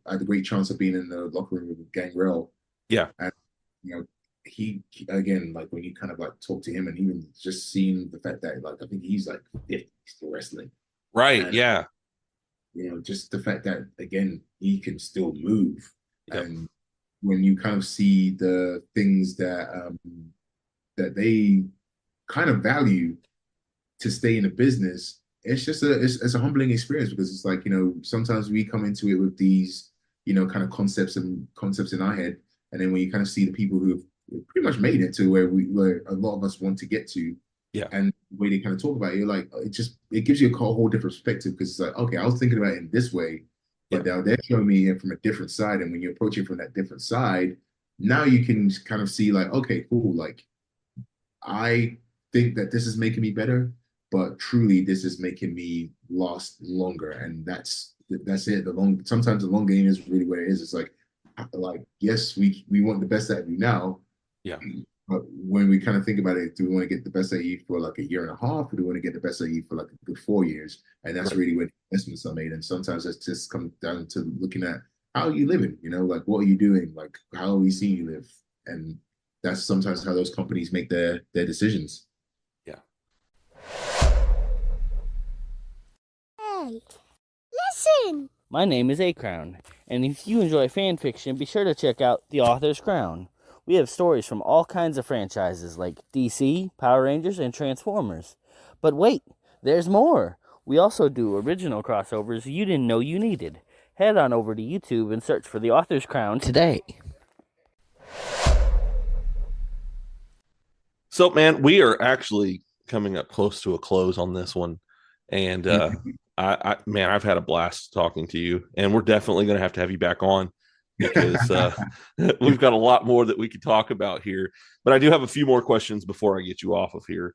chance of being in the locker room with Gangrel. Yeah. And he again, like, when you kind of like talk to him, and even just seeing the fact that, like, I think he's like 50 still wrestling. Right. And, yeah. Just the fact that, again, he can still move. Yep. And when you kind of see the things that they kind of value to stay in the business, it's just it's a humbling experience, because it's like, sometimes we come into it with these, kind of concepts in our head. And then when you kind of see the people who have pretty much made it to where a lot of us want to get to, and the way they kind of talk about it, you're like, it gives you a whole different perspective, because it's like, okay, I was thinking about it in this way, but now they're showing me it from a different side. And when you approach it from that different side, now you can kind of see like, okay, cool, like, I think that this is making me better, but truly this is making me last longer. And that's it. Sometimes the long game is really what it is. It's like, yes, we want the best out of you now. Yeah. But when we kind of think about it, do we want to get the best AE for like a year and a half, or do we want to get the best AE for like a good 4 years? And that's really where investments are made. And sometimes it's just comes down to looking at how are you living, like what are you doing? Like how are we seeing you live? And that's sometimes how those companies make their decisions. Yeah. Hey, listen! My name is A Crown, and if you enjoy fan fiction, be sure to check out The Author's Crown. We have stories from all kinds of franchises like DC, Power Rangers, and Transformers. But wait, there's more! We also do original crossovers you didn't know you needed. Head on over to YouTube and search for The Author's Crown today. So, man, we are actually coming up close to a close on this one. And, I've had a blast talking to you. And we're definitely going to have you back on because we've got a lot more that we could talk about here. But I do have a few more questions before I get you off of here.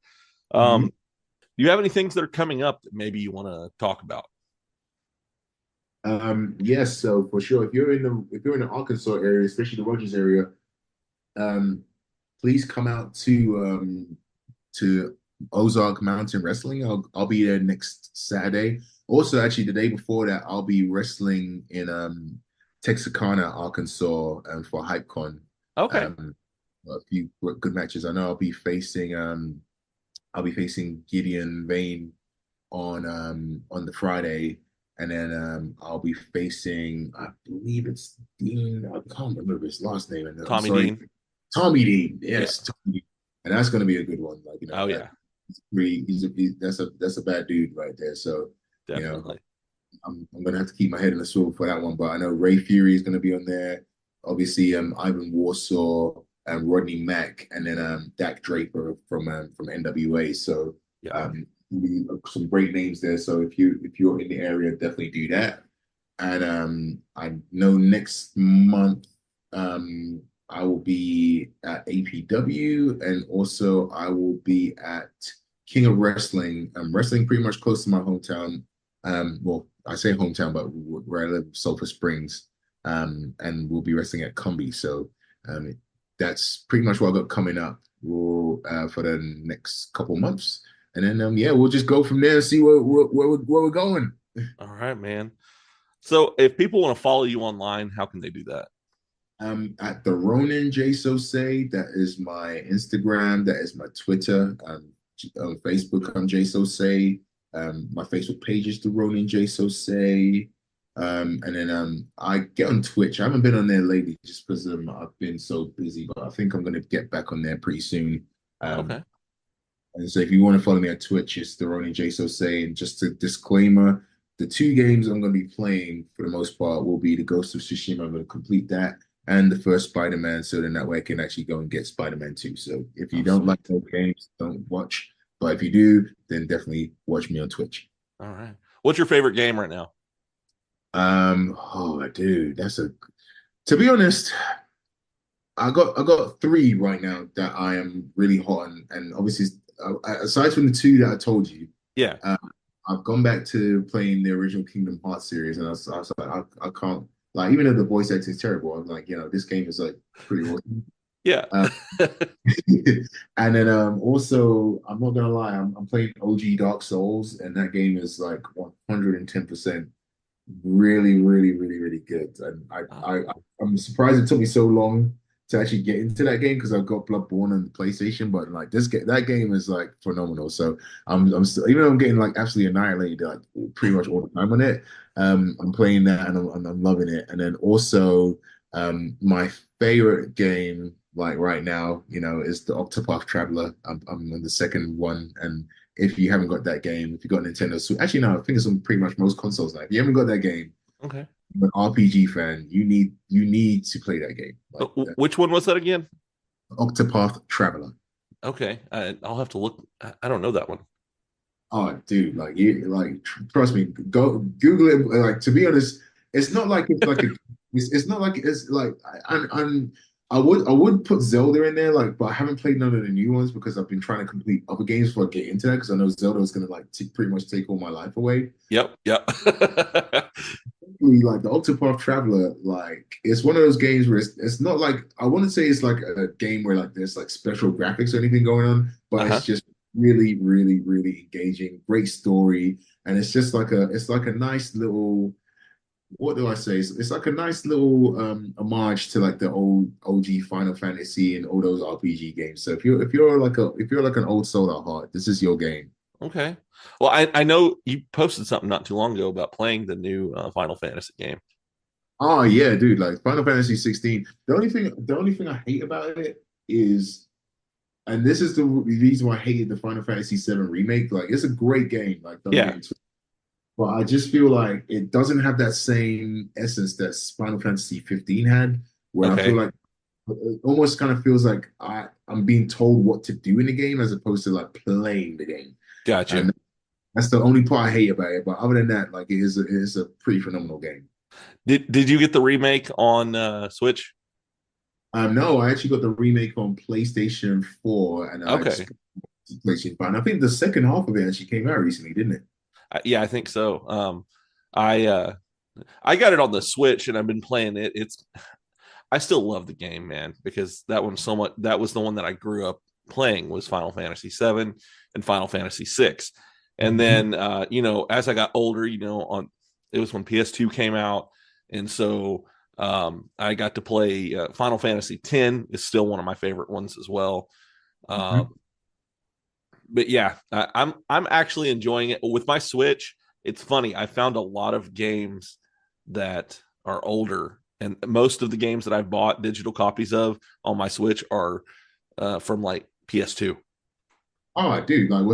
Do you have any things that are coming up that maybe you want to talk about? Yes, so for sure, if you're in the Arkansas area, especially the Rogers area, please come out to Ozark Mountain Wrestling. I'll be there next Saturday. Also, actually, the day before that, I'll be wrestling in Texarkana, Arkansas, for HypeCon. Okay. A few good matches. I know I'll be facing Gideon Vane on the Friday. And then I'll be facing, I believe it's Dean. I can't remember his last name. Tommy Dean. Tommy Dean, yes, yeah. Tommy Dean. And that's going to be a good one. Like, oh yeah, that's a bad dude right there. So definitely, I'm going to have to keep my head in the swivel for that one. But I know Ray Fury is going to be on there. Obviously, Ivan Warsaw and Rodney Mack, and then Dak Draper from NWA. So yeah. Some great names there. So if you're in the area, definitely do that. And I know next month I will be at APW, and also I will be at King of Wrestling. Wrestling pretty much close to my hometown. Well, I say hometown, but where I live, Sulphur Springs. And we'll be wrestling at Cumbie. So that's pretty much what I've got coming up for the next couple months. And then, we'll just go from there and see where we're going. All right, man. So if people want to follow you online, how can they do that? At the Ronin Jase Osei, that is my Instagram. That is my Twitter. On Facebook, I'm Jase Osei. My Facebook page is the Ronin Jase Osei. And then I get on Twitch. I haven't been on there lately just because I've been so busy, but I think I'm going to get back on there pretty soon. Okay. And so if you want to follow me on Twitch, it's the Ronin Jase Osei. And just a disclaimer, the 2 games I'm going to be playing for the most part will be the Ghost of Tsushima. I'm going to complete that, and the first Spider-Man, so then that way I can actually go and get Spider-Man 2. So if you don't like those games, don't watch. But if you do, then definitely watch me on Twitch. All right. What's your favorite game right now? Oh, dude, to be honest, I got 3 right now that I am really hot on, and obviously aside from the 2 that I told you, yeah, I've gone back to playing the original Kingdom Hearts series, and I was like, I can't, like, even though the voice acting is terrible, I'm like, this game is like pretty awesome. Yeah. And then also, I'm not gonna lie, I'm playing OG Dark Souls, and that game is like 110% really, really, really, really good. And I'm surprised it took me so long to actually get into that game because I've got Bloodborne on the PlayStation, but like that game is like phenomenal. So I'm still, even though I'm getting like absolutely annihilated like pretty much all the time on it, I'm playing that and I'm loving it. And then also my favorite game like right now, is the Octopath Traveler. I'm on the second one, and if you haven't got that game, if you got Nintendo Switch, actually no, I think it's on pretty much most consoles now. If you haven't got that game, okay, you're an RPG fan, you need to play that game. Which one was that again? Octopath Traveler. Okay, I'll have to look. I don't know that one. Oh, dude, trust me, go Google it. Like, to be honest, it's not like it's like it's not like it's like I would put Zelda in there, like, but I haven't played none of the new ones because I've been trying to complete other games before I get into that because I know Zelda is gonna like pretty much take all my life away. Yep. Like the Octopath Traveler, like it's one of those games where it's not like I wouldn't say it's like a game where like there's like special graphics or anything going on, but it's just really, really, really engaging, great story, and it's just like a nice little what do I say? It's like a nice little homage to like the old OG Final Fantasy and all those RPG games. So if you're like an old soul at heart, this is your game. Okay. Well, I know you posted something not too long ago about playing the new Final Fantasy game. Oh yeah, dude! Like Final Fantasy 16. The only thing I hate about it is, and this is the reason why I hated the Final Fantasy 7 remake. Like it's a great game. Like don't get me twisted. But I just feel like it doesn't have that same essence that Final Fantasy 15 had, where I feel like it almost kind of feels like I'm being told what to do in the game as opposed to like playing the game. Gotcha. And that's the only part I hate about it. But other than that, like it is a pretty phenomenal game. Did you get the remake on Switch? No, I actually got the remake on PlayStation 4 and PlayStation 5. And I think the second half of it actually came out recently, didn't it? Yeah, I think so. I got it on the Switch and I've been playing it. I still love the game, man, because that was the one that I grew up playing was Final Fantasy 7 and Final Fantasy 6. And then as I got older, it was when PS2 came out, and so I got to play Final Fantasy 10 is still one of my favorite ones as well. But yeah, I'm actually enjoying it with my Switch. It's funny. I found a lot of games that are older, and most of the games that I've bought digital copies of on my Switch are from like PS2. Oh, dude, like I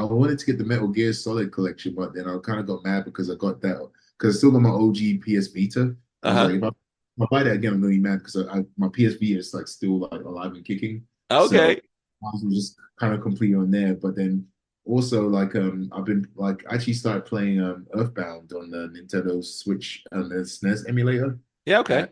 wanted to get the Metal Gear Solid collection, but then I kind of got mad because I got that because I still got my OG PS Vita. I was like, if I buy that again, I'm gonna be mad because my PS Vita is like still like alive and kicking. Okay. So I was just kind of complete on there, but then also like I've been like actually started playing Earthbound on the Nintendo Switch the SNES emulator. Yeah, okay. I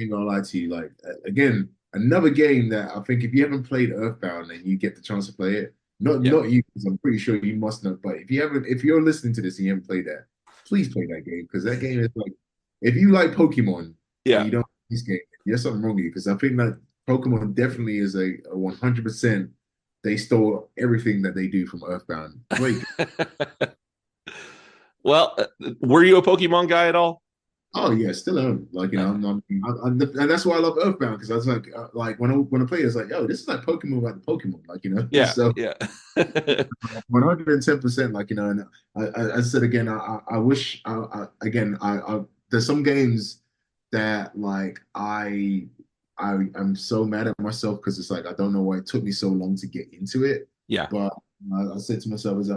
ain't gonna lie to you, like again, another game that I think if you haven't played Earthbound and you get the chance to play it, not you, because I'm pretty sure you must know, but if you're listening to this and you haven't played that, please play that game because that game is like, if you like Pokemon, and you don't like this game, there's something wrong with you because I think that Pokemon definitely is a 100%. They stole everything that they do from Earthbound. Great. Well, were you a Pokemon guy at all? Oh yeah, still am. Like and that's why I love Earthbound because I was like when I play, it's like, yo, this is like Pokemon about the Pokemon, like Yeah, So yeah. 110%, like and I said again, I wish there's some games that like I'm so mad at myself because it's like I don't know why it took me so long to get into it. Yeah, but I said to myself as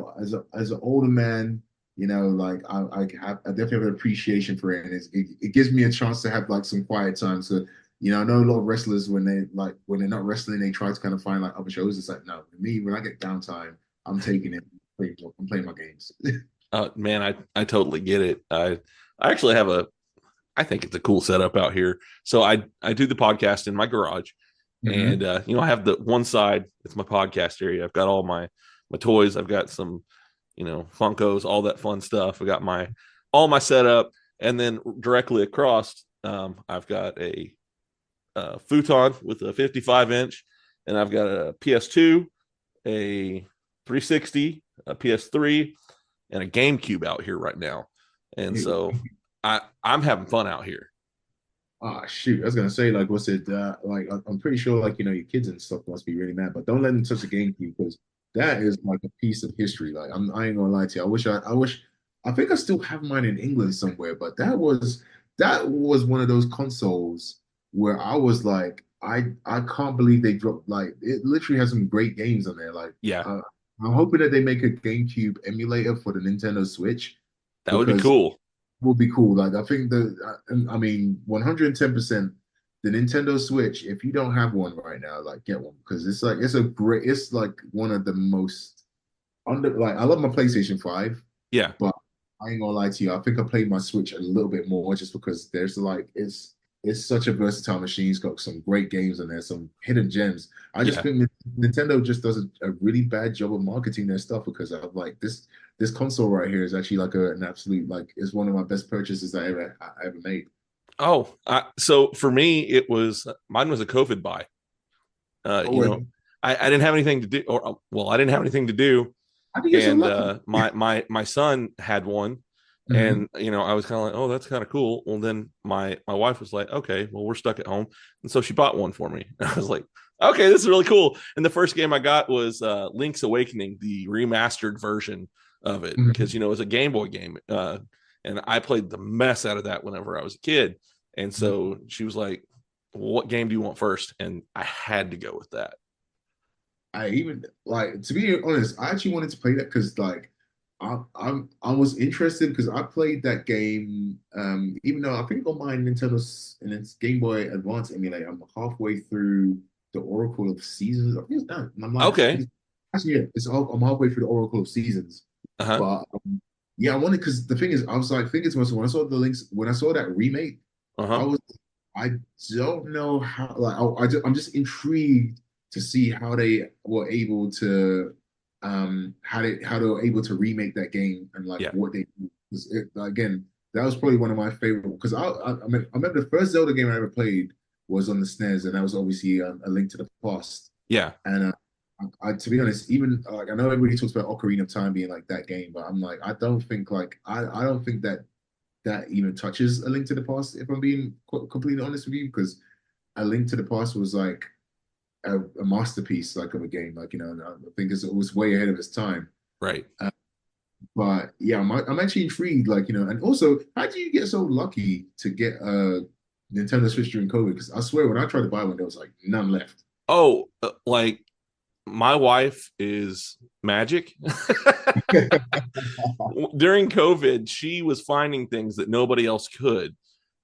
an older man. Like I definitely have an appreciation for it, and it gives me a chance to have like some quiet time. So, I know a lot of wrestlers when they're not wrestling, they try to kind of find like other shows. It's like no, for me when I get downtime, I'm taking it. I'm playing my games. Man, I totally get it. I actually have I think it's a cool setup out here. So I do the podcast in my garage, and I have the one side. It's my podcast area. I've got all my toys. I've got some. Funkos, all that fun stuff. I got all my setup, and then directly across, I've got a futon with a 55-inch, and I've got a PS2, a 360, a PS3, and a GameCube out here right now. And so I'm having fun out here. Oh shoot! I was gonna say like, what's it? Like I'm pretty sure like your kids and stuff must be really mad, but don't let them touch the GameCube because. That is like a piece of history. Like I ain't gonna lie to you. I think I still have mine in England somewhere, but that was one of those consoles where I was like, I can't believe they dropped like it literally has some great games on there. Like I'm hoping that they make a GameCube emulator for the Nintendo Switch. That would be cool. Would be cool. Like I think 110%. The Nintendo Switch, if you don't have one right now, like get one because it's like one of the most I love my PlayStation 5. Yeah. But I ain't gonna lie to you, I think I played my Switch a little bit more just because there's like it's it's such a versatile machine. It's got some great games on there, some hidden gems. I just Yeah. think Nintendo just does a really bad job of marketing their stuff because I'm like this console right here is actually like an absolute like it's one of my best purchases I ever made. Oh, so for me, mine was a COVID buy. I didn't have anything to do, I didn't have anything to do, and my son had one, and I was kind of like, oh, that's kind of cool. Well, then my wife was like, okay, well, we're stuck at home, and so she bought one for me. And I was like, okay, this is really cool. And the first game I got was Link's Awakening, the remastered version of it, because it was a Game Boy game, and I played the mess out of that whenever I was a kid. And so she was like, well, what game do you want first? And I had to go with that. I even like, to be honest, I actually wanted to play that because like I was interested because I played that game even though I think on my Nintendo's and its Game Boy Advance emulator, I'm halfway through the Oracle of Seasons. I think it's done. And I'm like, okay. Actually, yeah, I'm halfway through the Oracle of Seasons. But yeah, I wanted because the thing is, I was like thinking to myself when I saw the links, when I saw that remake, I don't know how. Like, I'm just intrigued to see how they were able to, how they were able to remake that game and like what they. Again, that was probably one of my favorite because I remember the first Zelda game I ever played was on the SNES, and that was obviously A Link to the Past. Yeah, and to be honest, even like I know everybody talks about Ocarina of Time being like that game, but I'm like I don't think that even touches A Link to the Past, if I'm being completely honest with you, because A Link to the Past was like a masterpiece like of a game, like and I think it was way ahead of its time. Right. But yeah, I'm actually intrigued, like and also, how do you get so lucky to get a Nintendo Switch during COVID? Because I swear, when I tried to buy one, there was like none left. Oh, like my wife is magic. During COVID, she was finding things that nobody else could.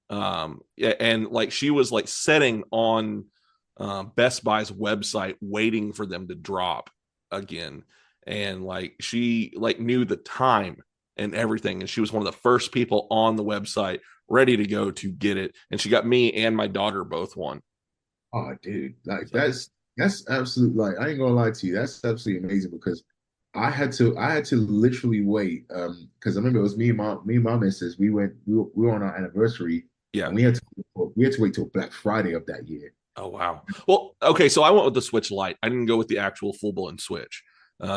And like she was like setting on Best Buy's website waiting for them to drop again. And like she like knew the time and everything. And she was one of the first people on the website ready to go to get it. And she got me and my daughter both one. Oh, dude, like that's absolute, like I ain't gonna lie to you, that's absolutely amazing because I had to literally wait because I remember it was me and my missus, we were on our anniversary, and we had to wait till Black Friday of that year. Oh wow. Well, okay, so I went with the Switch Lite. I didn't go with the actual full-blown Switch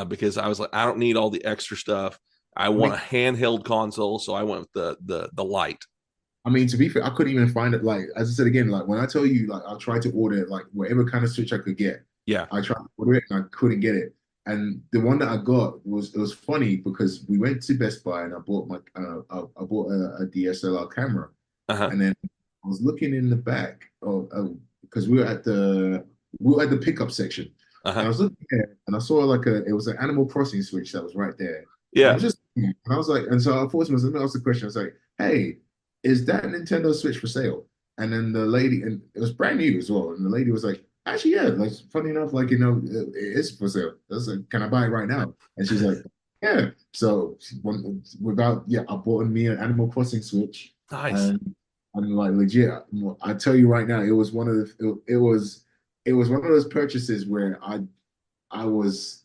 because I was like, I don't need all the extra stuff. I want a handheld console, so I went with the Lite. I mean, to be fair, I couldn't even find it. Like, as I said again, like when I tell you, like I tried to order it, like whatever kind of Switch I could get. Yeah. I tried to order it and I couldn't get it. And the one that I got was funny because we went to Best Buy and I bought I bought a DSLR camera, and then I was looking in the back because we were at the pickup section. And I was looking there and I saw like it was an Animal Crossing Switch that was right there. Yeah. And I was like, and so I forced myself to ask the question. I was like, hey, is that Nintendo Switch for sale? And then the lady, and it was brand new as well. And the lady was like, actually, yeah, like funny enough, like, it is for sale. I was like, can I buy it right now? And she's like, yeah. So I bought me an Animal Crossing Switch. Nice. And I'm like, legit, I tell you right now, it was one of those purchases where I was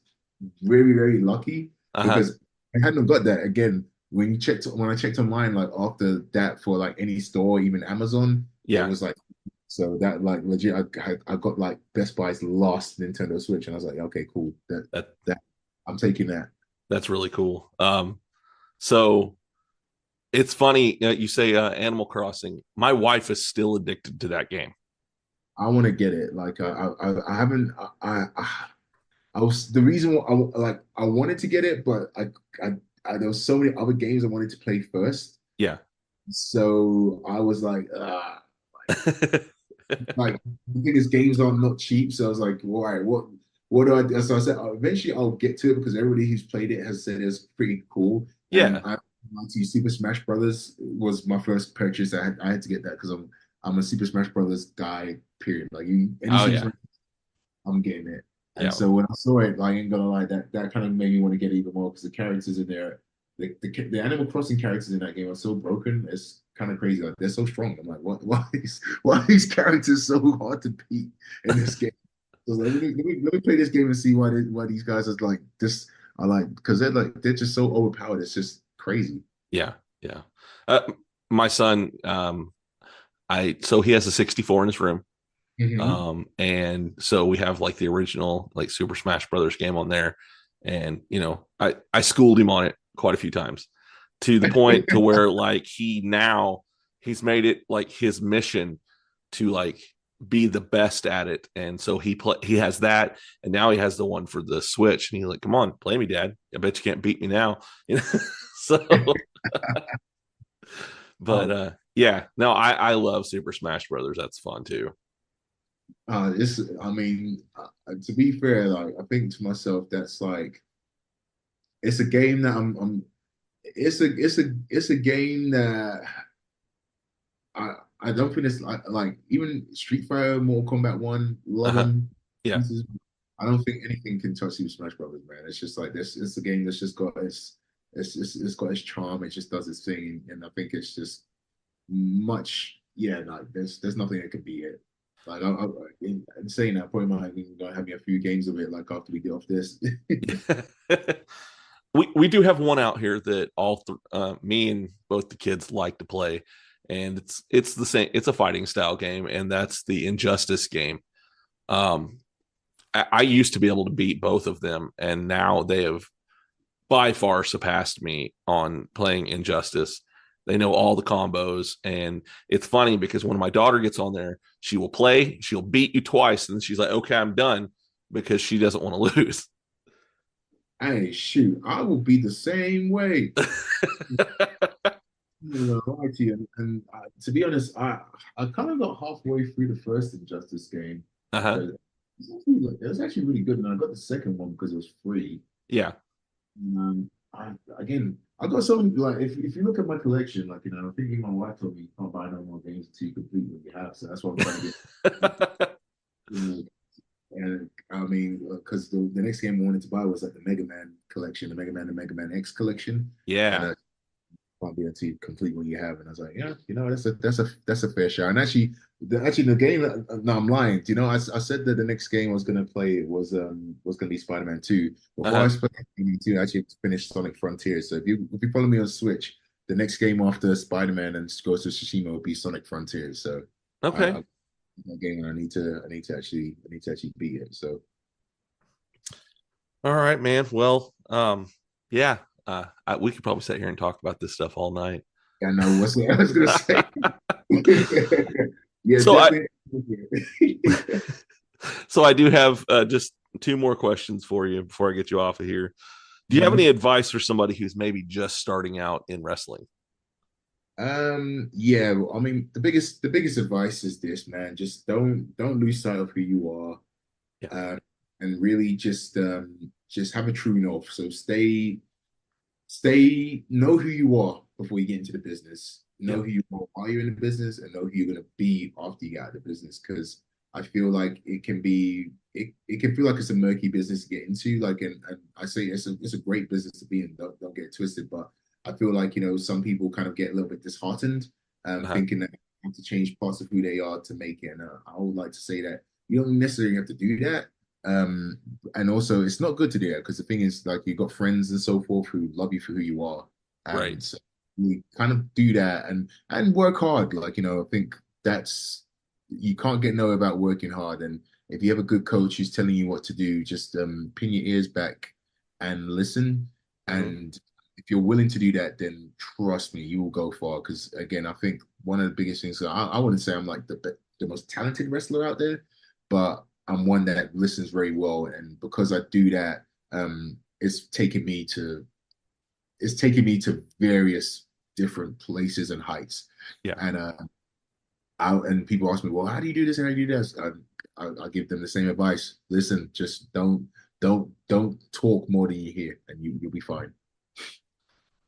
very, very lucky because I hadn't got that. Again, when I checked online, like after that for like any store, even Amazon, it was like, so that like legit, I got like Best Buy's last Nintendo Switch, and I was like, okay, cool, that I'm taking that. That's really cool. So it's funny you say Animal Crossing. My wife is still addicted to that game. I want to get it. Like I haven't. I was the reason I wanted to get it, but there was so many other games I wanted to play first. Yeah. So I was like, like the thing is, games are not cheap. So I was like, all right, what do I do? So I said, eventually I'll get to it because everybody who's played it has said it's pretty cool. Yeah. And Super Smash Brothers was my first purchase. I had to get that because I'm a Super Smash Brothers guy. Period. Like I'm getting it. And so when I saw it, like, I ain't gonna lie, that kind of made me want to get it even more because the characters in there, the Animal Crossing characters in that game are so broken. It's kind of crazy. Like they're so strong. I'm like, why are these characters so hard to beat in this game? So like, let me play this game and see why these guys are like this. I like because they're just so overpowered. It's just crazy. Yeah. My son, so he has a 64 in his room. Mm-hmm. And so we have like the original like Super Smash Brothers game on there. And, I schooled him on it quite a few times to the point to where like he's made it like his mission to like be the best at it. And so he has that, and now he has the one for the Switch, and he's like, come on, play me, Dad. I bet you can't beat me now. So but I love Super Smash Brothers. That's fun too. To be fair, like I think to myself, that's like it's a game that it's a game that I don't think it's like even Street Fighter, Mortal Kombat 1, love them. Yeah. Pieces. I don't think anything can touch Super Smash Brothers, man. It's just like this. It's a game that's just got it's got its charm. It just does its thing, and I think it's just much. Yeah, like there's nothing that can beat it. Like in saying that, probably might even gonna have me a few games of it. Like after we get off this. we do have one out here that me and both the kids like to play, and it's the same. It's a fighting style game, and that's the Injustice game. I used to be able to beat both of them, and now they have by far surpassed me on playing Injustice. They know all the combos, and it's funny because when my daughter gets on there, she will play, she'll beat you twice, and she's like, okay, I'm done, because she doesn't want to lose. Hey, shoot, I will be the same way. And to be honest, I kind of got halfway through the first Injustice game. It was actually really good, and I got the second one because it was free. Yeah. I got something like if you look at my collection, like I think my wife told me you can't buy no more games until you complete what you have. So that's what I'm trying to get. And I mean, because the next game I wanted to buy was like the Mega Man collection, the Mega Man and Mega Man X collection. Yeah. And can't be able to complete what you have. And I was like, yeah, that's a fair shot. And actually the game. No, I'm lying. I said that the next game I was gonna play was gonna be Spider-Man 2. Before I played Spider-Man 2, I actually finished Sonic Frontiers. So if you follow me on Switch, the next game after Spider-Man and Ghost of Tsushima will be Sonic Frontiers. So okay. That game, and I need to actually beat it. So all right, man. Well, yeah. We could probably sit here and talk about this stuff all night. I know what I was gonna say. Yeah, so I do have just two more questions for you before I get you off of here. Do you have any advice for somebody who's maybe just starting out in wrestling? Yeah, I mean, the biggest advice is this, man. Just don't lose sight of who you are. Yeah. And really just have a true north. So know who you are before you get into the business. Know who you are while you're in the business, and know who you're gonna be after you get out of the business. Because I feel like it can feel like it's a murky business to get into. Like, and I say it's a great business to be in. Don't get it twisted, but I feel like some people kind of get a little bit disheartened, thinking that they have to change parts of who they are to make it. And I would like to say that you don't necessarily have to do that. And also, it's not good to do that, because the thing is, like, you've got friends and so forth who love you for who you are. Right. So we kind of do that and work hard. Like, I think you can't get no about working hard. And if you have a good coach who's telling you what to do, just pin your ears back and listen. Mm-hmm. And if you're willing to do that, then trust me, you will go far. Because again, I think one of the biggest things, I wouldn't say I'm like the most talented wrestler out there, but I'm one that listens very well. And because I do that, it's taken me to various different places and heights. Yeah. And people ask me, well, how do you do this and how do you do this? I give them the same advice. Listen, just don't talk more than you hear, and you'll be fine.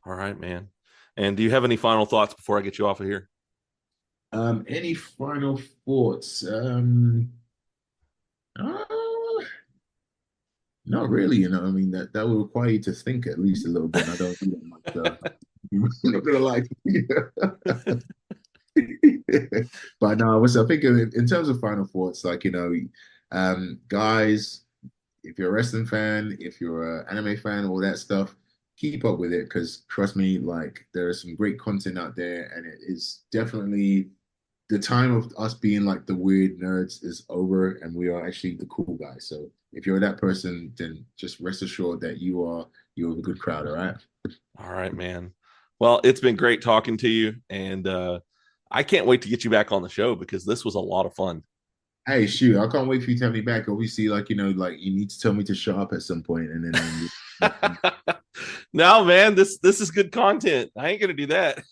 All right, man. And do you have any final thoughts before I get you off of here? Any final thoughts? Not really, you know. I mean, that will require you to think at least a little bit. I don't do that much. I'm not gonna lie to you. But no, I think in terms of final thoughts, like, guys, if you're a wrestling fan, if you're an anime fan, all that stuff, keep up with it because trust me, like there is some great content out there, and it is definitely the time of us being like the weird nerds is over, and we are actually the cool guys. So if you're that person, then just rest assured that you're a good crowd. All right. All right, man. Well, it's been great talking to you, and I can't wait to get you back on the show because this was a lot of fun. Hey, shoot, I can't wait for you to have me back. Obviously, like, like you need to tell me to shut up at some point, and then No, man, this is good content. I ain't gonna do that.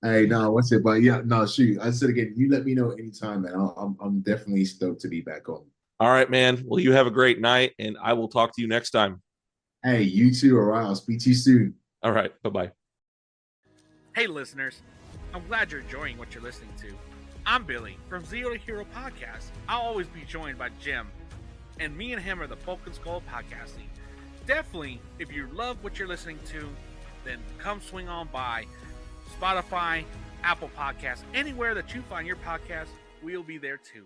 Hey, no, what's it? But yeah, no, shoot. I said again, you let me know anytime, man. I'm definitely stoked to be back on. All right, man. Well, you have a great night, and I will talk to you next time. Hey, you too. All right, I'll speak to you soon. All right, bye-bye. Hey, listeners. I'm glad you're enjoying what you're listening to. I'm Billy from Zero to Hero Podcast. I'll always be joined by Jim, and me and him are the Vulcan Skull Podcasting. Definitely, if you love what you're listening to, then come swing on by Spotify, Apple Podcasts, anywhere that you find your podcast, we'll be there too.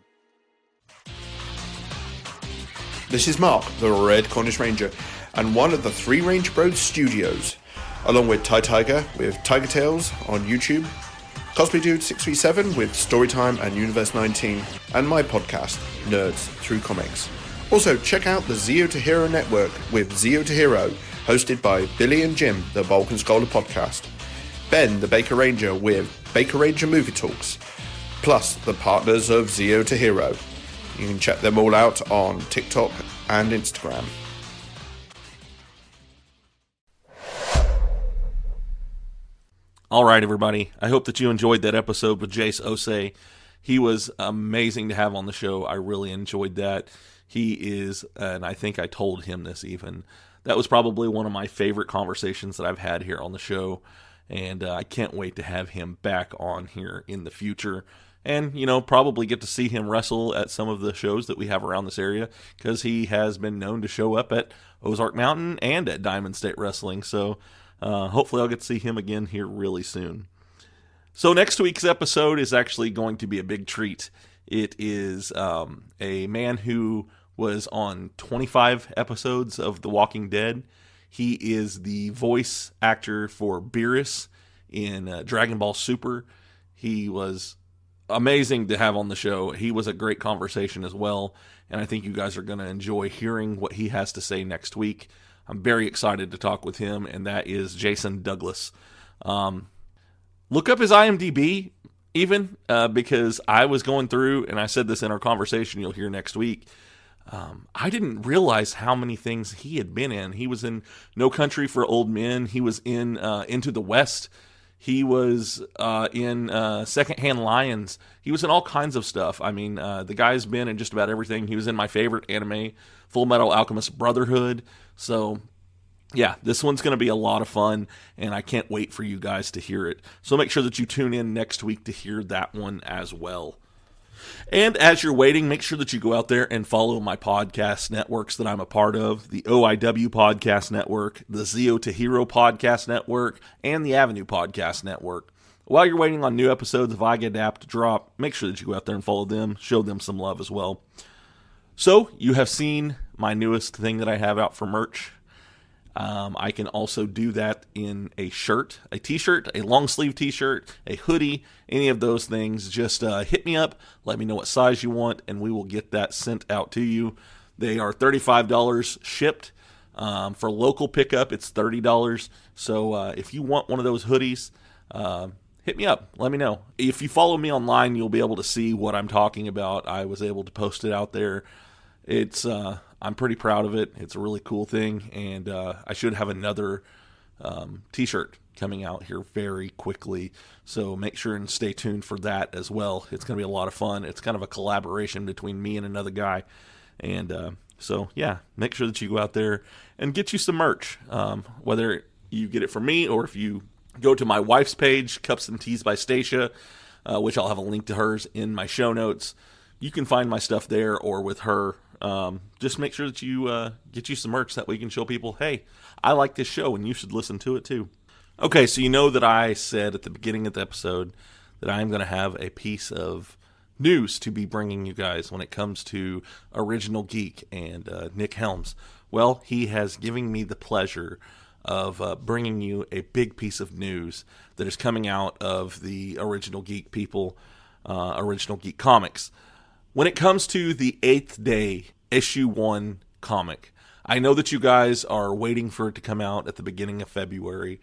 This is Mark, the Red Cornish Ranger, and one of the 3 Range Bros studios, along with Tiger with Tiger Tales on YouTube, Cosplay Dude 637 with Storytime and Universe 19, and my podcast, Nerds Through Comics. Also, check out the Zero to Hero Network with Zero to Hero, hosted by Billy and Jim, the Vulcan Scholar Podcast. Ben, the Baker Ranger, with Baker Ranger Movie Talks, plus the partners of Zero to Hero. You can check them all out on TikTok and Instagram. All right, everybody. I hope that you enjoyed that episode with Jase Osei. He was amazing to have on the show. I really enjoyed that. He is, and I think I told him this even, that was probably one of my favorite conversations that I've had here on the show. And I can't wait to have him back on here in the future. And, probably get to see him wrestle at some of the shows that we have around this area, because he has been known to show up at Ozark Mountain and at Diamond State Wrestling. So hopefully I'll get to see him again here really soon. So next week's episode is actually going to be a big treat. It is a man who was on 25 episodes of The Walking Dead. He is the voice actor for Beerus in Dragon Ball Super. He was amazing to have on the show. He was a great conversation as well, and I think you guys are going to enjoy hearing what he has to say next week. I'm very excited to talk with him, and that is Jason Douglas. Look up his IMDb, even, because I was going through, and I said this in our conversation you'll hear next week, I didn't realize how many things he had been in. He was in No Country for Old Men. He was in Into the West. He was in Secondhand Lions. He was in all kinds of stuff. I mean, the guy's been in just about everything. He was in my favorite anime, Full Metal Alchemist Brotherhood. So, yeah, this one's going to be a lot of fun, and I can't wait for you guys to hear it. So make sure that you tune in next week to hear that one as well. And as you're waiting, make sure that you go out there and follow my podcast networks that I'm a part of, the OIW Podcast Network, the Zero to Hero Podcast Network, and the Avenue Podcast Network. While you're waiting on new episodes of I Get Apt to drop, make sure that you go out there and follow them, show them some love as well. So, you have seen my newest thing that I have out for merch. I can also do that in a shirt, a t-shirt, a long sleeve t-shirt, a hoodie, any of those things. Just hit me up, let me know what size you want, and we will get that sent out to you. They are $35 shipped. For local pickup, it's $30. So if you want one of those hoodies, hit me up. Let me know. If you follow me online, you'll be able to see what I'm talking about. I was able to post it out there. It's I'm pretty proud of it. It's a really cool thing, and I should have another t-shirt coming out here very quickly, so make sure and stay tuned for that as well. It's going to be a lot of fun. It's kind of a collaboration between me and another guy, and so yeah, make sure that you go out there and get you some merch, whether you get it from me or if you go to my wife's page, Cups and Teas by Stasha, which I'll have a link to hers in my show notes. you can find my stuff there or with her. Just make sure that you get you some merch, that way you can show people, hey, I like this show and you should listen to it too. Okay, so you know that I said at the beginning of the episode that I am going to have a piece of news to be bringing you guys when it comes to Original Geek and Nick Helms. Well, he has given me the pleasure of bringing you a big piece of news that is coming out of the Original Geek people, Original Geek Comics. When it comes to the 8th Day Issue 1 comic, I know that you guys are waiting for it to come out at the beginning of February,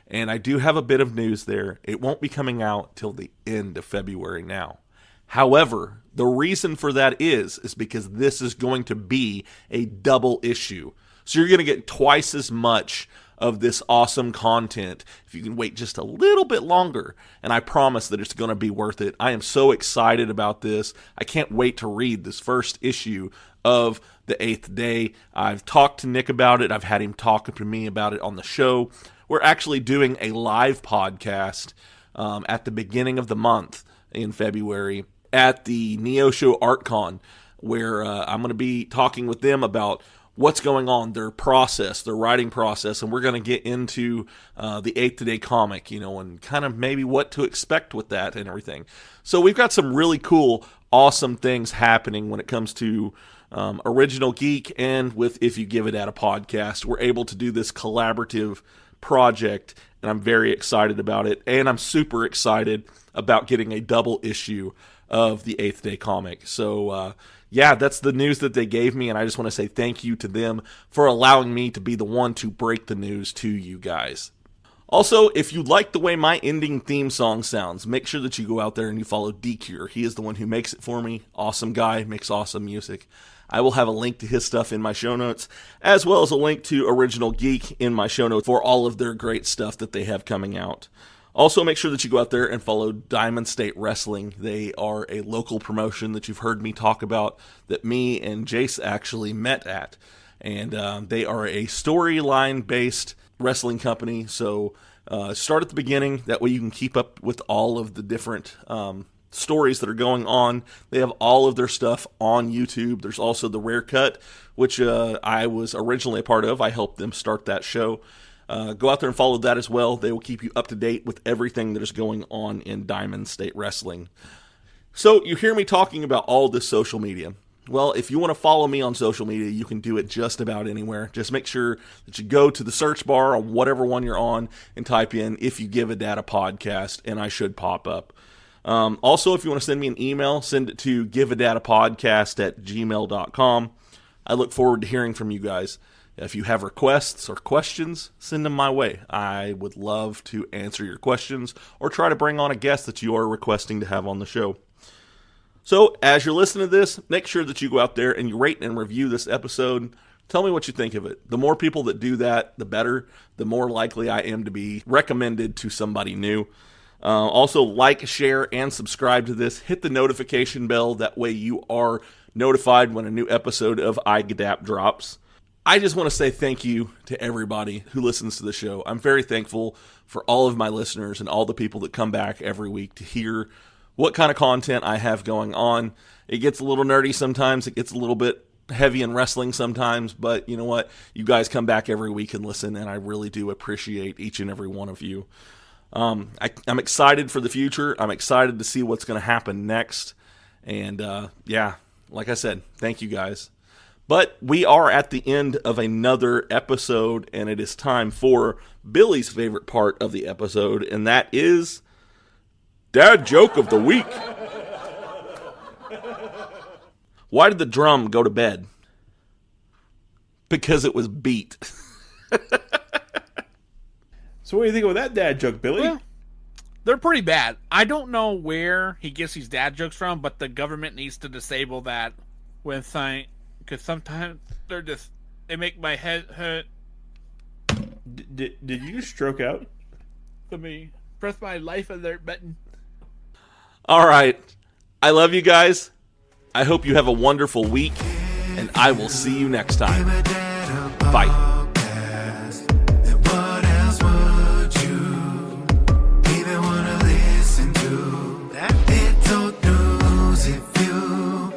and I do have a bit of news there. It won't be coming out till the end of February now. However, the reason for that is because this is going to be a double issue. So you're going to get twice as much of this awesome content if you can wait just a little bit longer. And I promise that it's going to be worth it. I am so excited about this. I can't wait to read this first issue of the 8th Day. I've talked to Nick about it. I've had him talk to me about it on the show. We're actually doing a live podcast at the beginning of the month in February at the Neo Show ArtCon, where I'm going to be talking with them about what's going on, their process, their writing process, and we're going to get into the 8th Day comic, and kind of maybe what to expect with that and everything. So we've got some really cool, awesome things happening when it comes to Original Geek, and with If You Give a Data podcast. We're able to do this collaborative project, and I'm very excited about it, and I'm super excited about getting a double issue of the 8th Day comic. So, yeah, that's the news that they gave me, and I just want to say thank you to them for allowing me to be the one to break the news to you guys. Also, if you like the way my ending theme song sounds, make sure that you go out there and you follow D-Cure. He is the one who makes it for me. Awesome guy, makes awesome music. I will have a link to his stuff in my show notes, as well as a link to Original Geek in my show notes for all of their great stuff that they have coming out. Also, make sure that you go out there and follow Diamond State Wrestling. They are a local promotion that you've heard me talk about, that me and Jase actually met at. And they are a storyline-based wrestling company. So start at the beginning. That way you can keep up with all of the different stories that are going on. They have all of their stuff on YouTube. There's also the Rare Cut, which I was originally a part of. I helped them start that show. Go out there and follow that as well. They will keep you up to date with everything that is going on in Diamond State Wrestling. So you hear me talking about all this social media. Well, if you want to follow me on social media, you can do it just about anywhere. Just make sure that you go to the search bar on whatever one you're on and type in If You Give a Data podcast, and I should pop up. Also, if you want to send me an email, send it to giveadatapodcast@gmail.com. I look forward to hearing from you guys. If you have requests or questions, send them my way. I would love to answer your questions or try to bring on a guest that you are requesting to have on the show. So, as you're listening to this, make sure that you go out there and you rate and review this episode. Tell me what you think of it. The more people that do that, the better. The more likely I am to be recommended to somebody new. Also, like, share, and subscribe to this. Hit the notification bell. That way you are notified when a new episode of iGDAP drops. I just want to say thank you to everybody who listens to the show. I'm very thankful for all of my listeners and all the people that come back every week to hear what kind of content I have going on. It gets a little nerdy sometimes. It gets a little bit heavy in wrestling sometimes. But you know what? You guys come back every week and listen, and I really do appreciate each and every one of you. I'm excited for the future. I'm excited to see what's going to happen next. And yeah, like I said, thank you guys. But we are at the end of another episode, and it is time for Billy's favorite part of the episode, and that is Dad Joke of the Week. Why did the drum go to bed? Because it was beat. So what do you think of that dad joke, Billy? Well, they're pretty bad. I don't know where he gets these dad jokes from, but the government needs to disable that with saying... Because sometimes they make my head hurt. Did you stroke out? Let me press my life alert button. All right. I love you guys. I hope you have a wonderful week, and I will see you next time. Bye. If you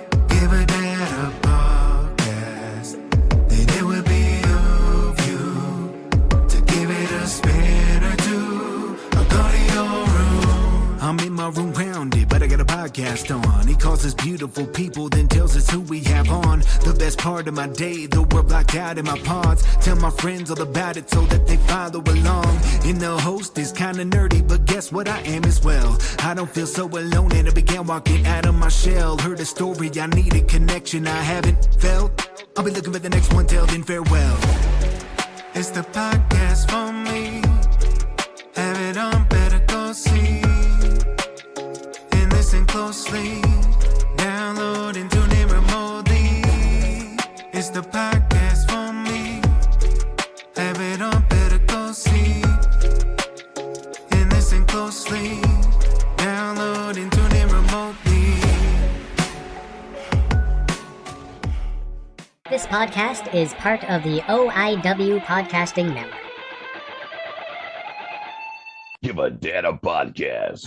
us beautiful people, then tells us who we have on. The best part of my day, the world blocked out in my pods. Tell my friends all about it so that they follow along. And the host is kinda nerdy, but guess what, I am as well. I don't feel so alone and I began walking out of my shell. Heard a story, I need a connection I haven't felt. I'll be looking for the next one, till then farewell. It's the podcast for me. Have it on, better go see. And listen closely. Download and tune in remotely. It's the podcast for me. Have it on, better go see. And listen closely. Download and tune in remotely. This podcast is part of the OIW Podcasting Network. Give a Data Podcast.